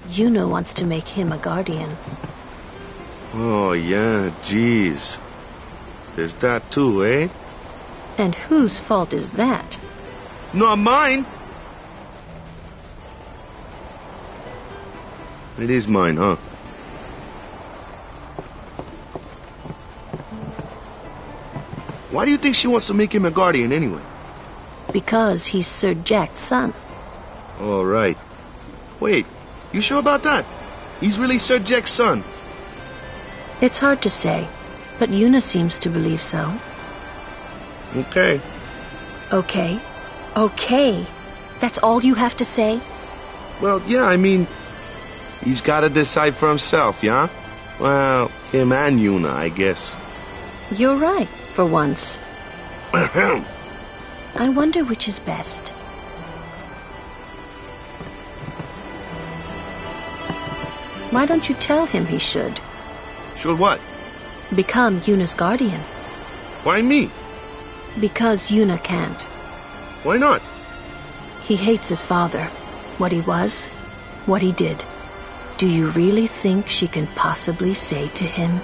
Yuna wants to make him a guardian. Oh, yeah, jeez. There's that too, eh? And whose fault is that? Not mine. It is mine, huh? Why do you think she wants to make him a guardian anyway? Because he's Sir Jack's son. All right. Wait, you sure about that? He's really Sir Jack's son? It's hard to say, but Yuna seems to believe so. Okay. Okay. Okay. That's all you have to say? Well, yeah, I mean, he's got to decide for himself, yeah? Well, him and Yuna, I guess. You're right, for once. I wonder which is best. Why don't you tell him he should? Should what? Become Yuna's guardian. Why me? Because Yuna can't. Why not? He hates his father. What he was, what he did. Do you really think she can possibly say to him,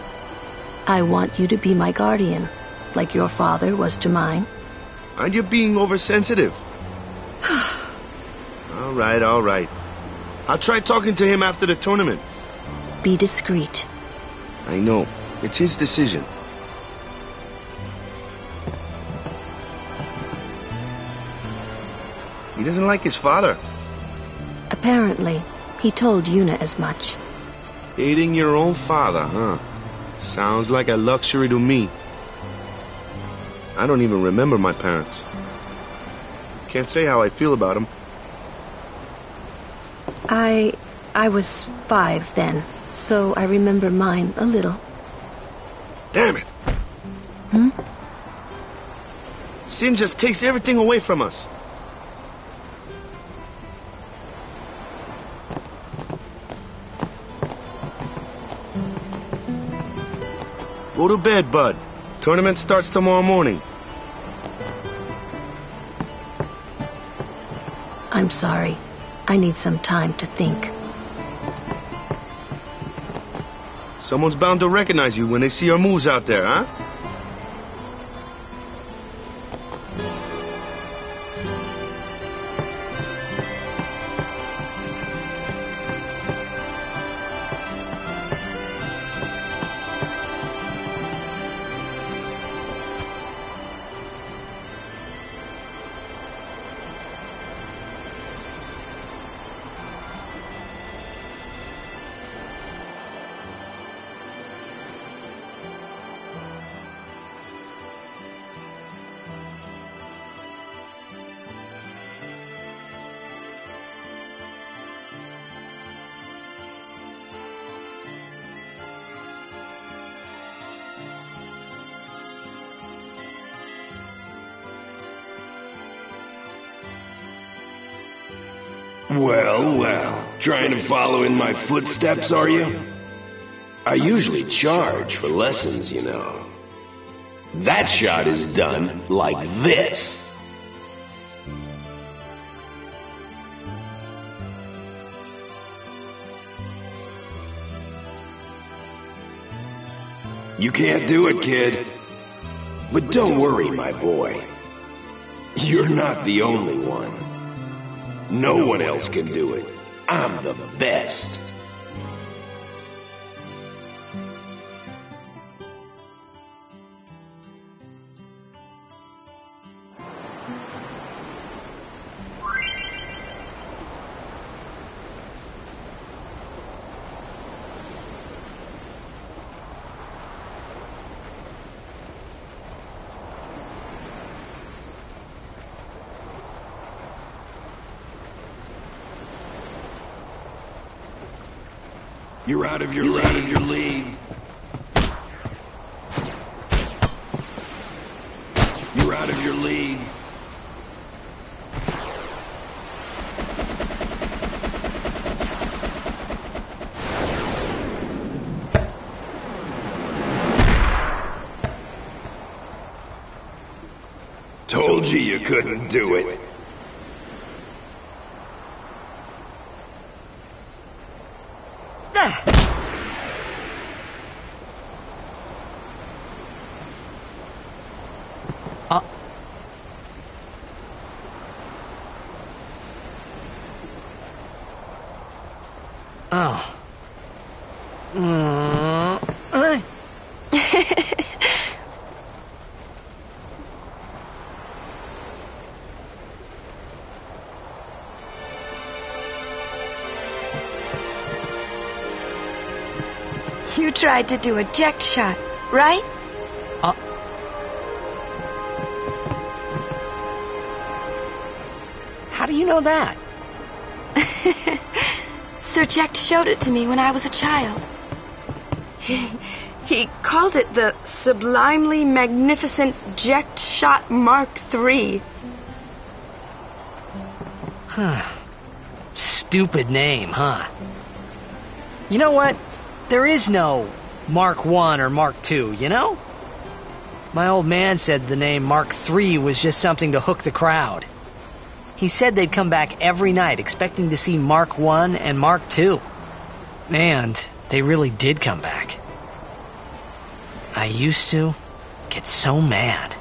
I want you to be my guardian, like your father was to mine? And you're being oversensitive. All right. I'll try talking to him after the tournament. Be discreet. I know. It's his decision. He doesn't like his father. Apparently, he told Yuna as much. Hating your own father, huh? Sounds like a luxury to me. I don't even remember my parents. Can't say how I feel about him. I was 5 then, so I remember mine a little. Damn it! Sin just takes everything away from us. Go to bed, bud. Tournament starts tomorrow morning. I'm sorry. I need some time to think. Someone's bound to recognize you when they see your moves out there, huh? Well, trying to follow in my footsteps, are you? I usually charge for lessons, you know. That shot is done like this. You can't do it, kid. But don't worry, my boy. You're not the only one. No one else can do it. I'm the best. You're out of your league. You're out of your league. Told you couldn't do it. You tried to do a eject shot, right? How do you know that? Sir Ject showed it to me when I was a child. He called it the Sublimely Magnificent Ject Shot Mark III. Stupid name, huh? You know what? There is no Mark I or Mark II, you know? My old man said the name Mark III was just something to hook the crowd. He said they'd come back every night expecting to see Mark I and Mark II. And they really did come back. I used to get so mad.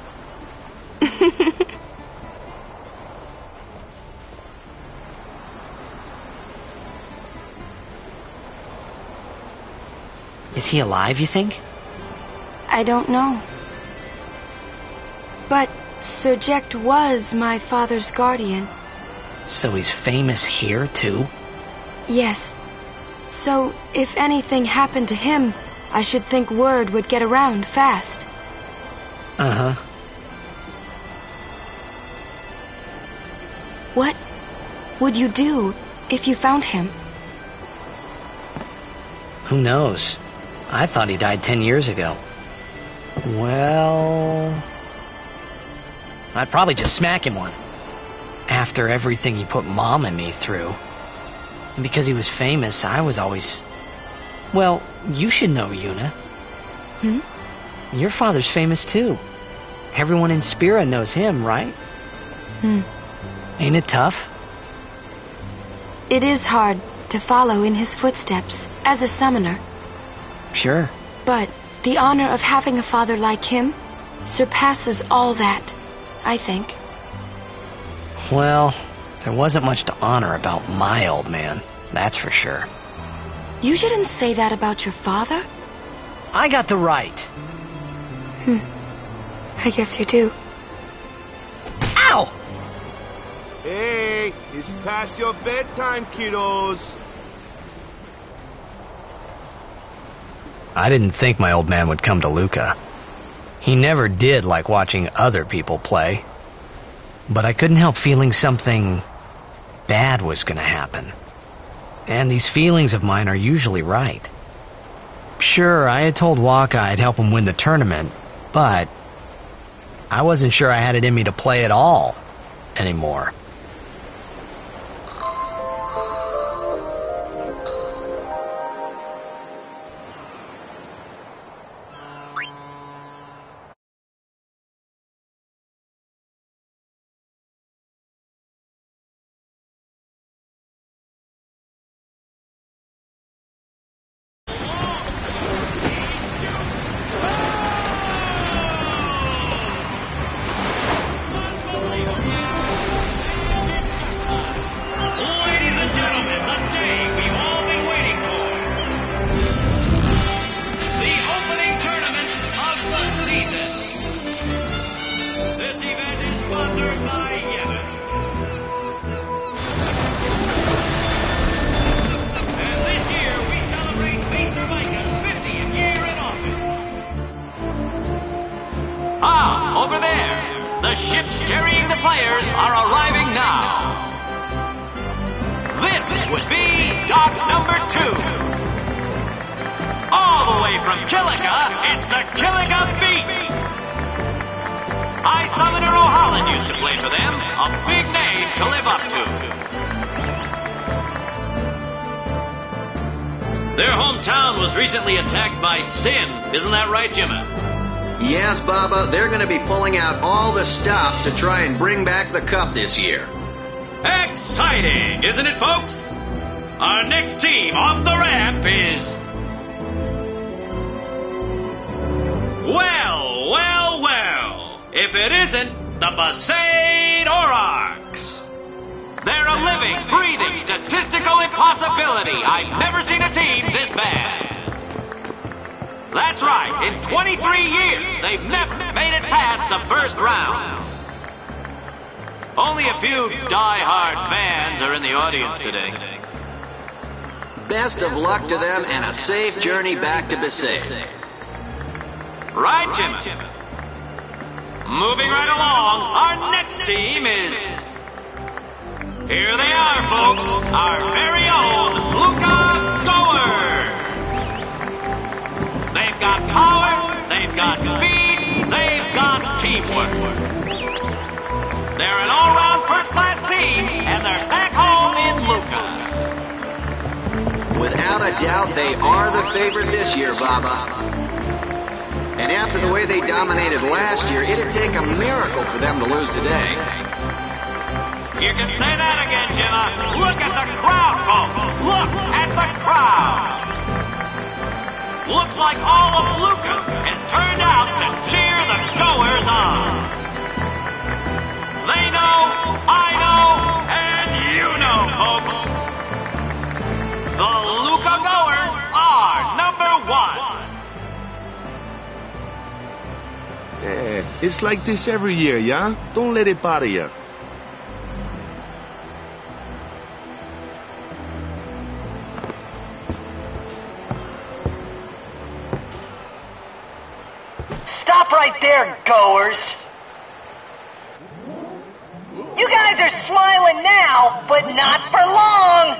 Is he alive, you think? I don't know. But Sir Ject was my father's guardian. So he's famous here, too? Yes. So if anything happened to him, I should think word would get around fast. would you do if you found him? Who knows? I thought he died 10 years ago. Well, I'd probably just smack him one. After everything he put Mom and me through. And because he was famous, I was always... Well, you should know, Yuna. Your father's famous too. Everyone in Spira knows him, right? Ain't it tough? It is hard to follow in his footsteps as a summoner. Sure. But the honor of having a father like him surpasses all that, I think. Well, there wasn't much to honor about my old man, that's for sure. You shouldn't say that about your father. I got the right. I guess you do. Ow! Hey, it's past your bedtime, kiddos. I didn't think my old man would come to Luca. He never did like watching other people play. But I couldn't help feeling something bad was gonna happen. And these feelings of mine are usually right. Sure, I had told Waka I'd help him win the tournament, but I wasn't sure I had it in me to play at all anymore. Over there, the ships carrying the players are arriving now. This would be dock number 2. All the way from Kilika, it's the Kilika Beasts. High Summoner O'Holland used to play for them, a big name to live up to. Their hometown was recently attacked by Sin, isn't that right, Jimmy? Yes, Baba, they're going to be pulling out all the stops to try and bring back the cup this year. Exciting, isn't it, folks? Our next team off the ramp is... Well, if it isn't the Besaid Aurochs. They're a living, breathing, statistical impossibility. I've never seen a team this bad. That's right, in 23 years, they've never made it past the first round. Only a few die-hard fans are in the audience today. Best of luck to them and a safe journey back to Besaid. Right, Jim. Moving right along, our next team is... Here they are, folks, our very own Luca Goers. They've got power, they've got speed, they've got teamwork. They're an all-round first-class team, and they're back home in Luca. Without a doubt, they are the favorite this year, Baba. And after the way they dominated last year, it'd take a miracle for them to lose today. You can say that again, Jimma. Look at the crowd, folks. Look at the crowd. Looks like all of Luca has turned out to cheer the Goers on. They know, I know, and you know, folks. The Luca Goers are number 1. It's like this every year, yeah? Don't let it bother you. Stop right there, Goers! You guys are smiling now, but not for long.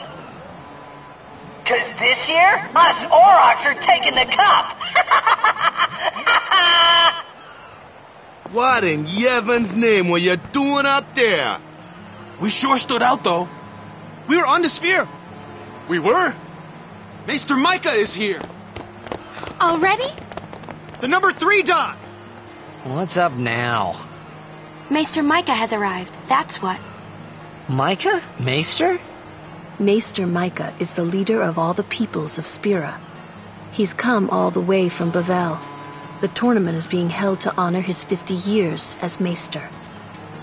'Cause this year, us Aurochs are taking the cup. What in Yevon's name were you doing up there? We sure stood out, though. We were on the sphere. We were. Maester Micah is here. Already? The number 3 dot. What's up now? Maester Micah has arrived, that's what. Micah? Maester? Maester Micah is the leader of all the peoples of Spira. He's come all the way from Bavel. The tournament is being held to honor his 50 years as Maester.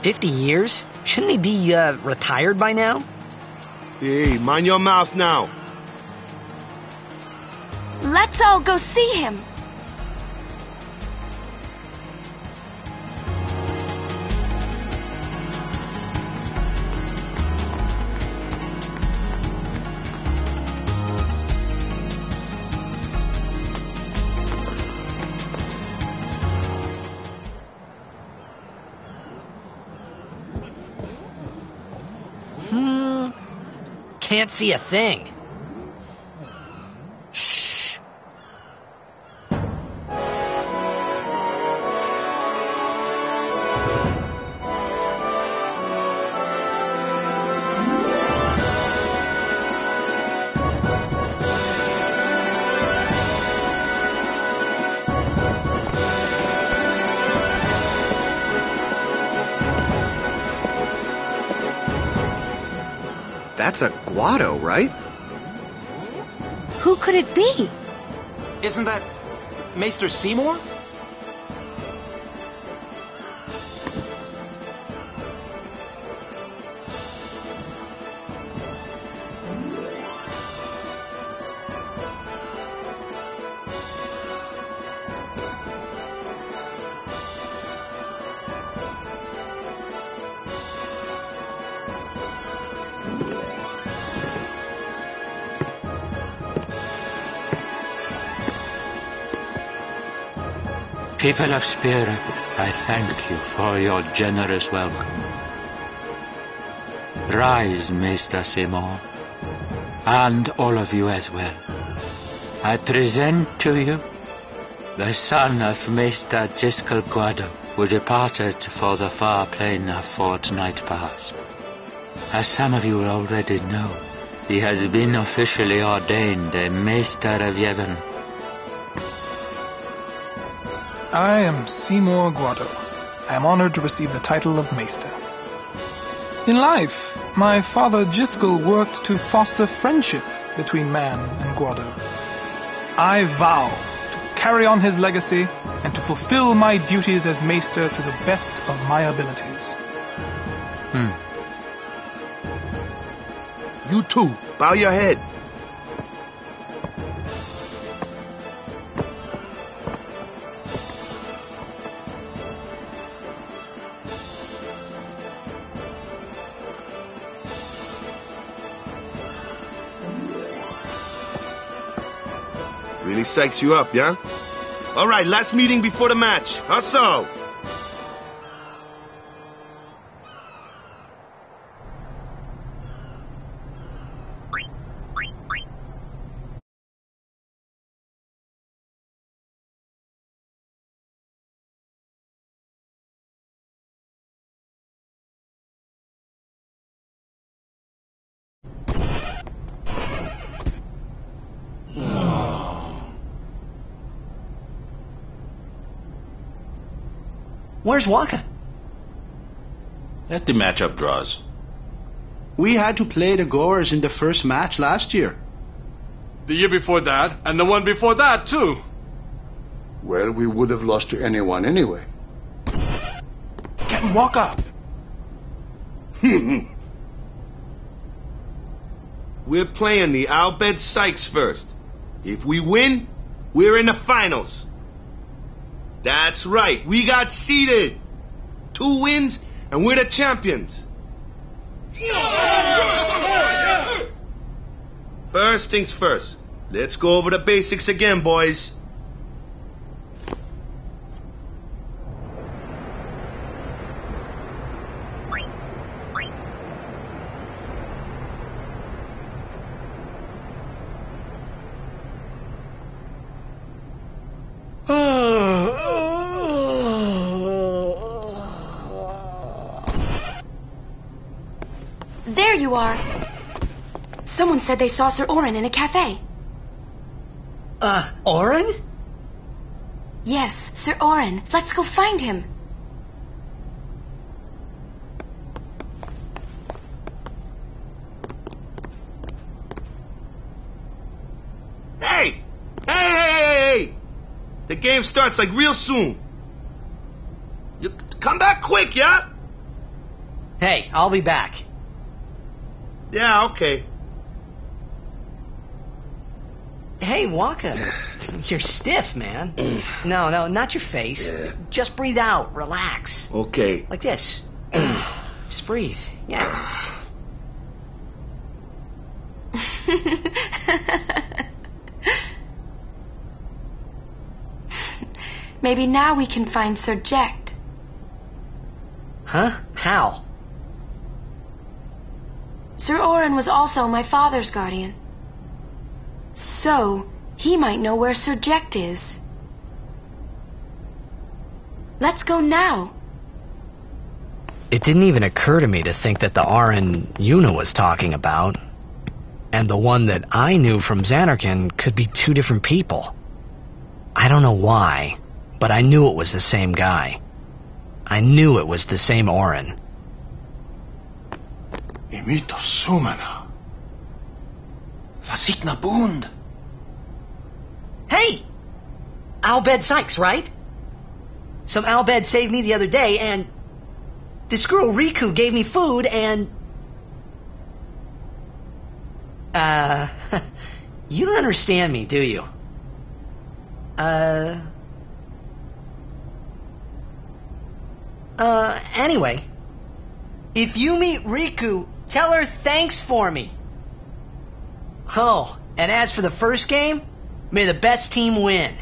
50 years? Shouldn't he be, retired by now? Hey, mind your mouth now. Let's all go see him. Can't see a thing. Shh. That's a Guado, right? Who could it be? Isn't that Maester Seymour? People of Spira, I thank you for your generous welcome. Rise, Maester Seymour, and all of you as well. I present to you the son of Maester Jiskel Guado, who departed for the far plain a fortnight past. As some of you already know, he has been officially ordained a Maester of Yevon. I am Seymour Guado. I am honored to receive the title of Maester. In life, my father Jiskel worked to foster friendship between man and Guado. I vow to carry on his legacy and to fulfill my duties as Maester to the best of my abilities. You too, bow your head. Really psychs you up, yeah? All right, last meeting before the match. How so? Where's Waka? Let the matchup draws. We had to play the Gorers in the first match last year. The year before that, and the one before that, too. Well, we would have lost to anyone anyway. Get Waka. We're playing the Albed Sykes first. If we win, we're in the finals. That's right, we got seeded. 2 wins, and we're the champions. First things first. Let's go over the basics again, boys. you are. Someone said they saw Sir Orin in a cafe. Orin? Yes, Sir Orin. Let's go find him. Hey! Hey! The game starts like real soon. You come back quick, yeah? Hey, I'll be back. Yeah, okay. Hey, Waka. You're stiff, man. No, not your face. Just breathe out. Relax. Okay. Like this. Just breathe. Yeah. Maybe now we can find Sir Jecht. Huh? How? Sir Orin was also my father's guardian. So, he might know where Sir Jecht is. Let's go now. It didn't even occur to me to think that the Orin Yuna was talking about and the one that I knew from Xanarkand could be two different people. I don't know why, but I knew it was the same guy. I knew it was the same Orin. Imito Sumana. Vasikna Bund. Hey! Albed Sykes, right? Some Albed saved me the other day, and this girl Riku gave me food, and... you don't understand me, do you? Anyway, if you meet Riku, tell her thanks for me. Oh, and as for the first game, may the best team win.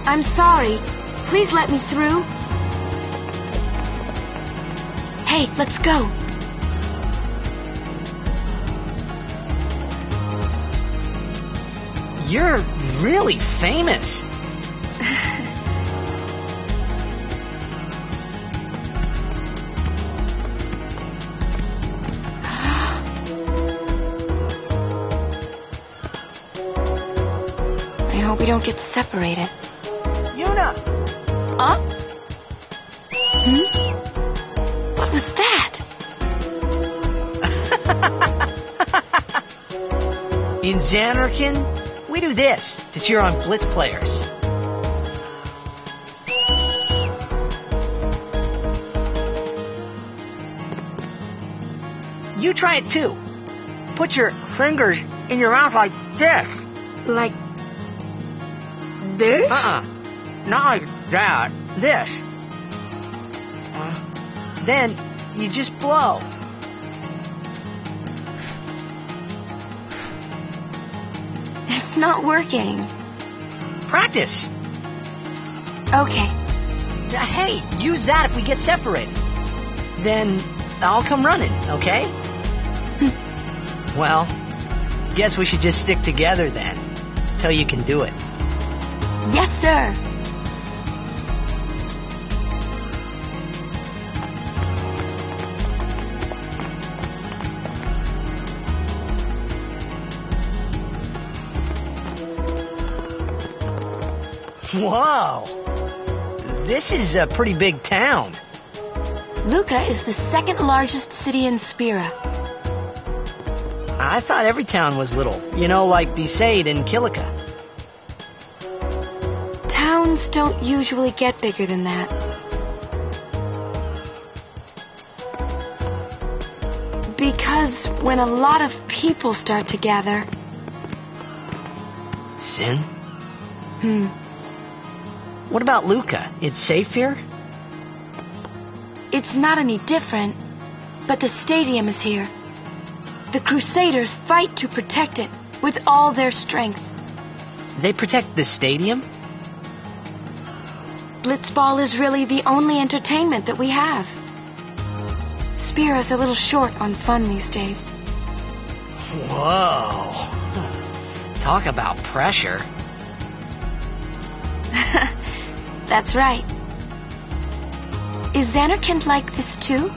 I'm sorry. Please let me through. Hey, let's go. You're really famous. I hope we don't get separated. Yuna! Huh? What was that? In Xanarkand, we do this to cheer on Blitz players. You try it too. Put your fingers in your mouth like this. Like this? Not like that. This. Then you just blow. It's not working. Practice. Okay. Hey, use that if we get separated. Then I'll come running, okay? Well, guess we should just stick together then, till you can do it. Yes, sir. Whoa! This is a pretty big town. Luca is the second largest city in Spira. I thought every town was little. You know, like Besaid and Kilika. Towns don't usually get bigger than that. is when a lot of people start to gather. Sin? What about Luca? It's safe here? It's not any different, but the stadium is here. The Crusaders fight to protect it with all their strength. They protect the stadium? Blitzball is really the only entertainment that we have. Spira's a little short on fun these days. Whoa. Talk about pressure. That's right. Is Xanarkand like this too?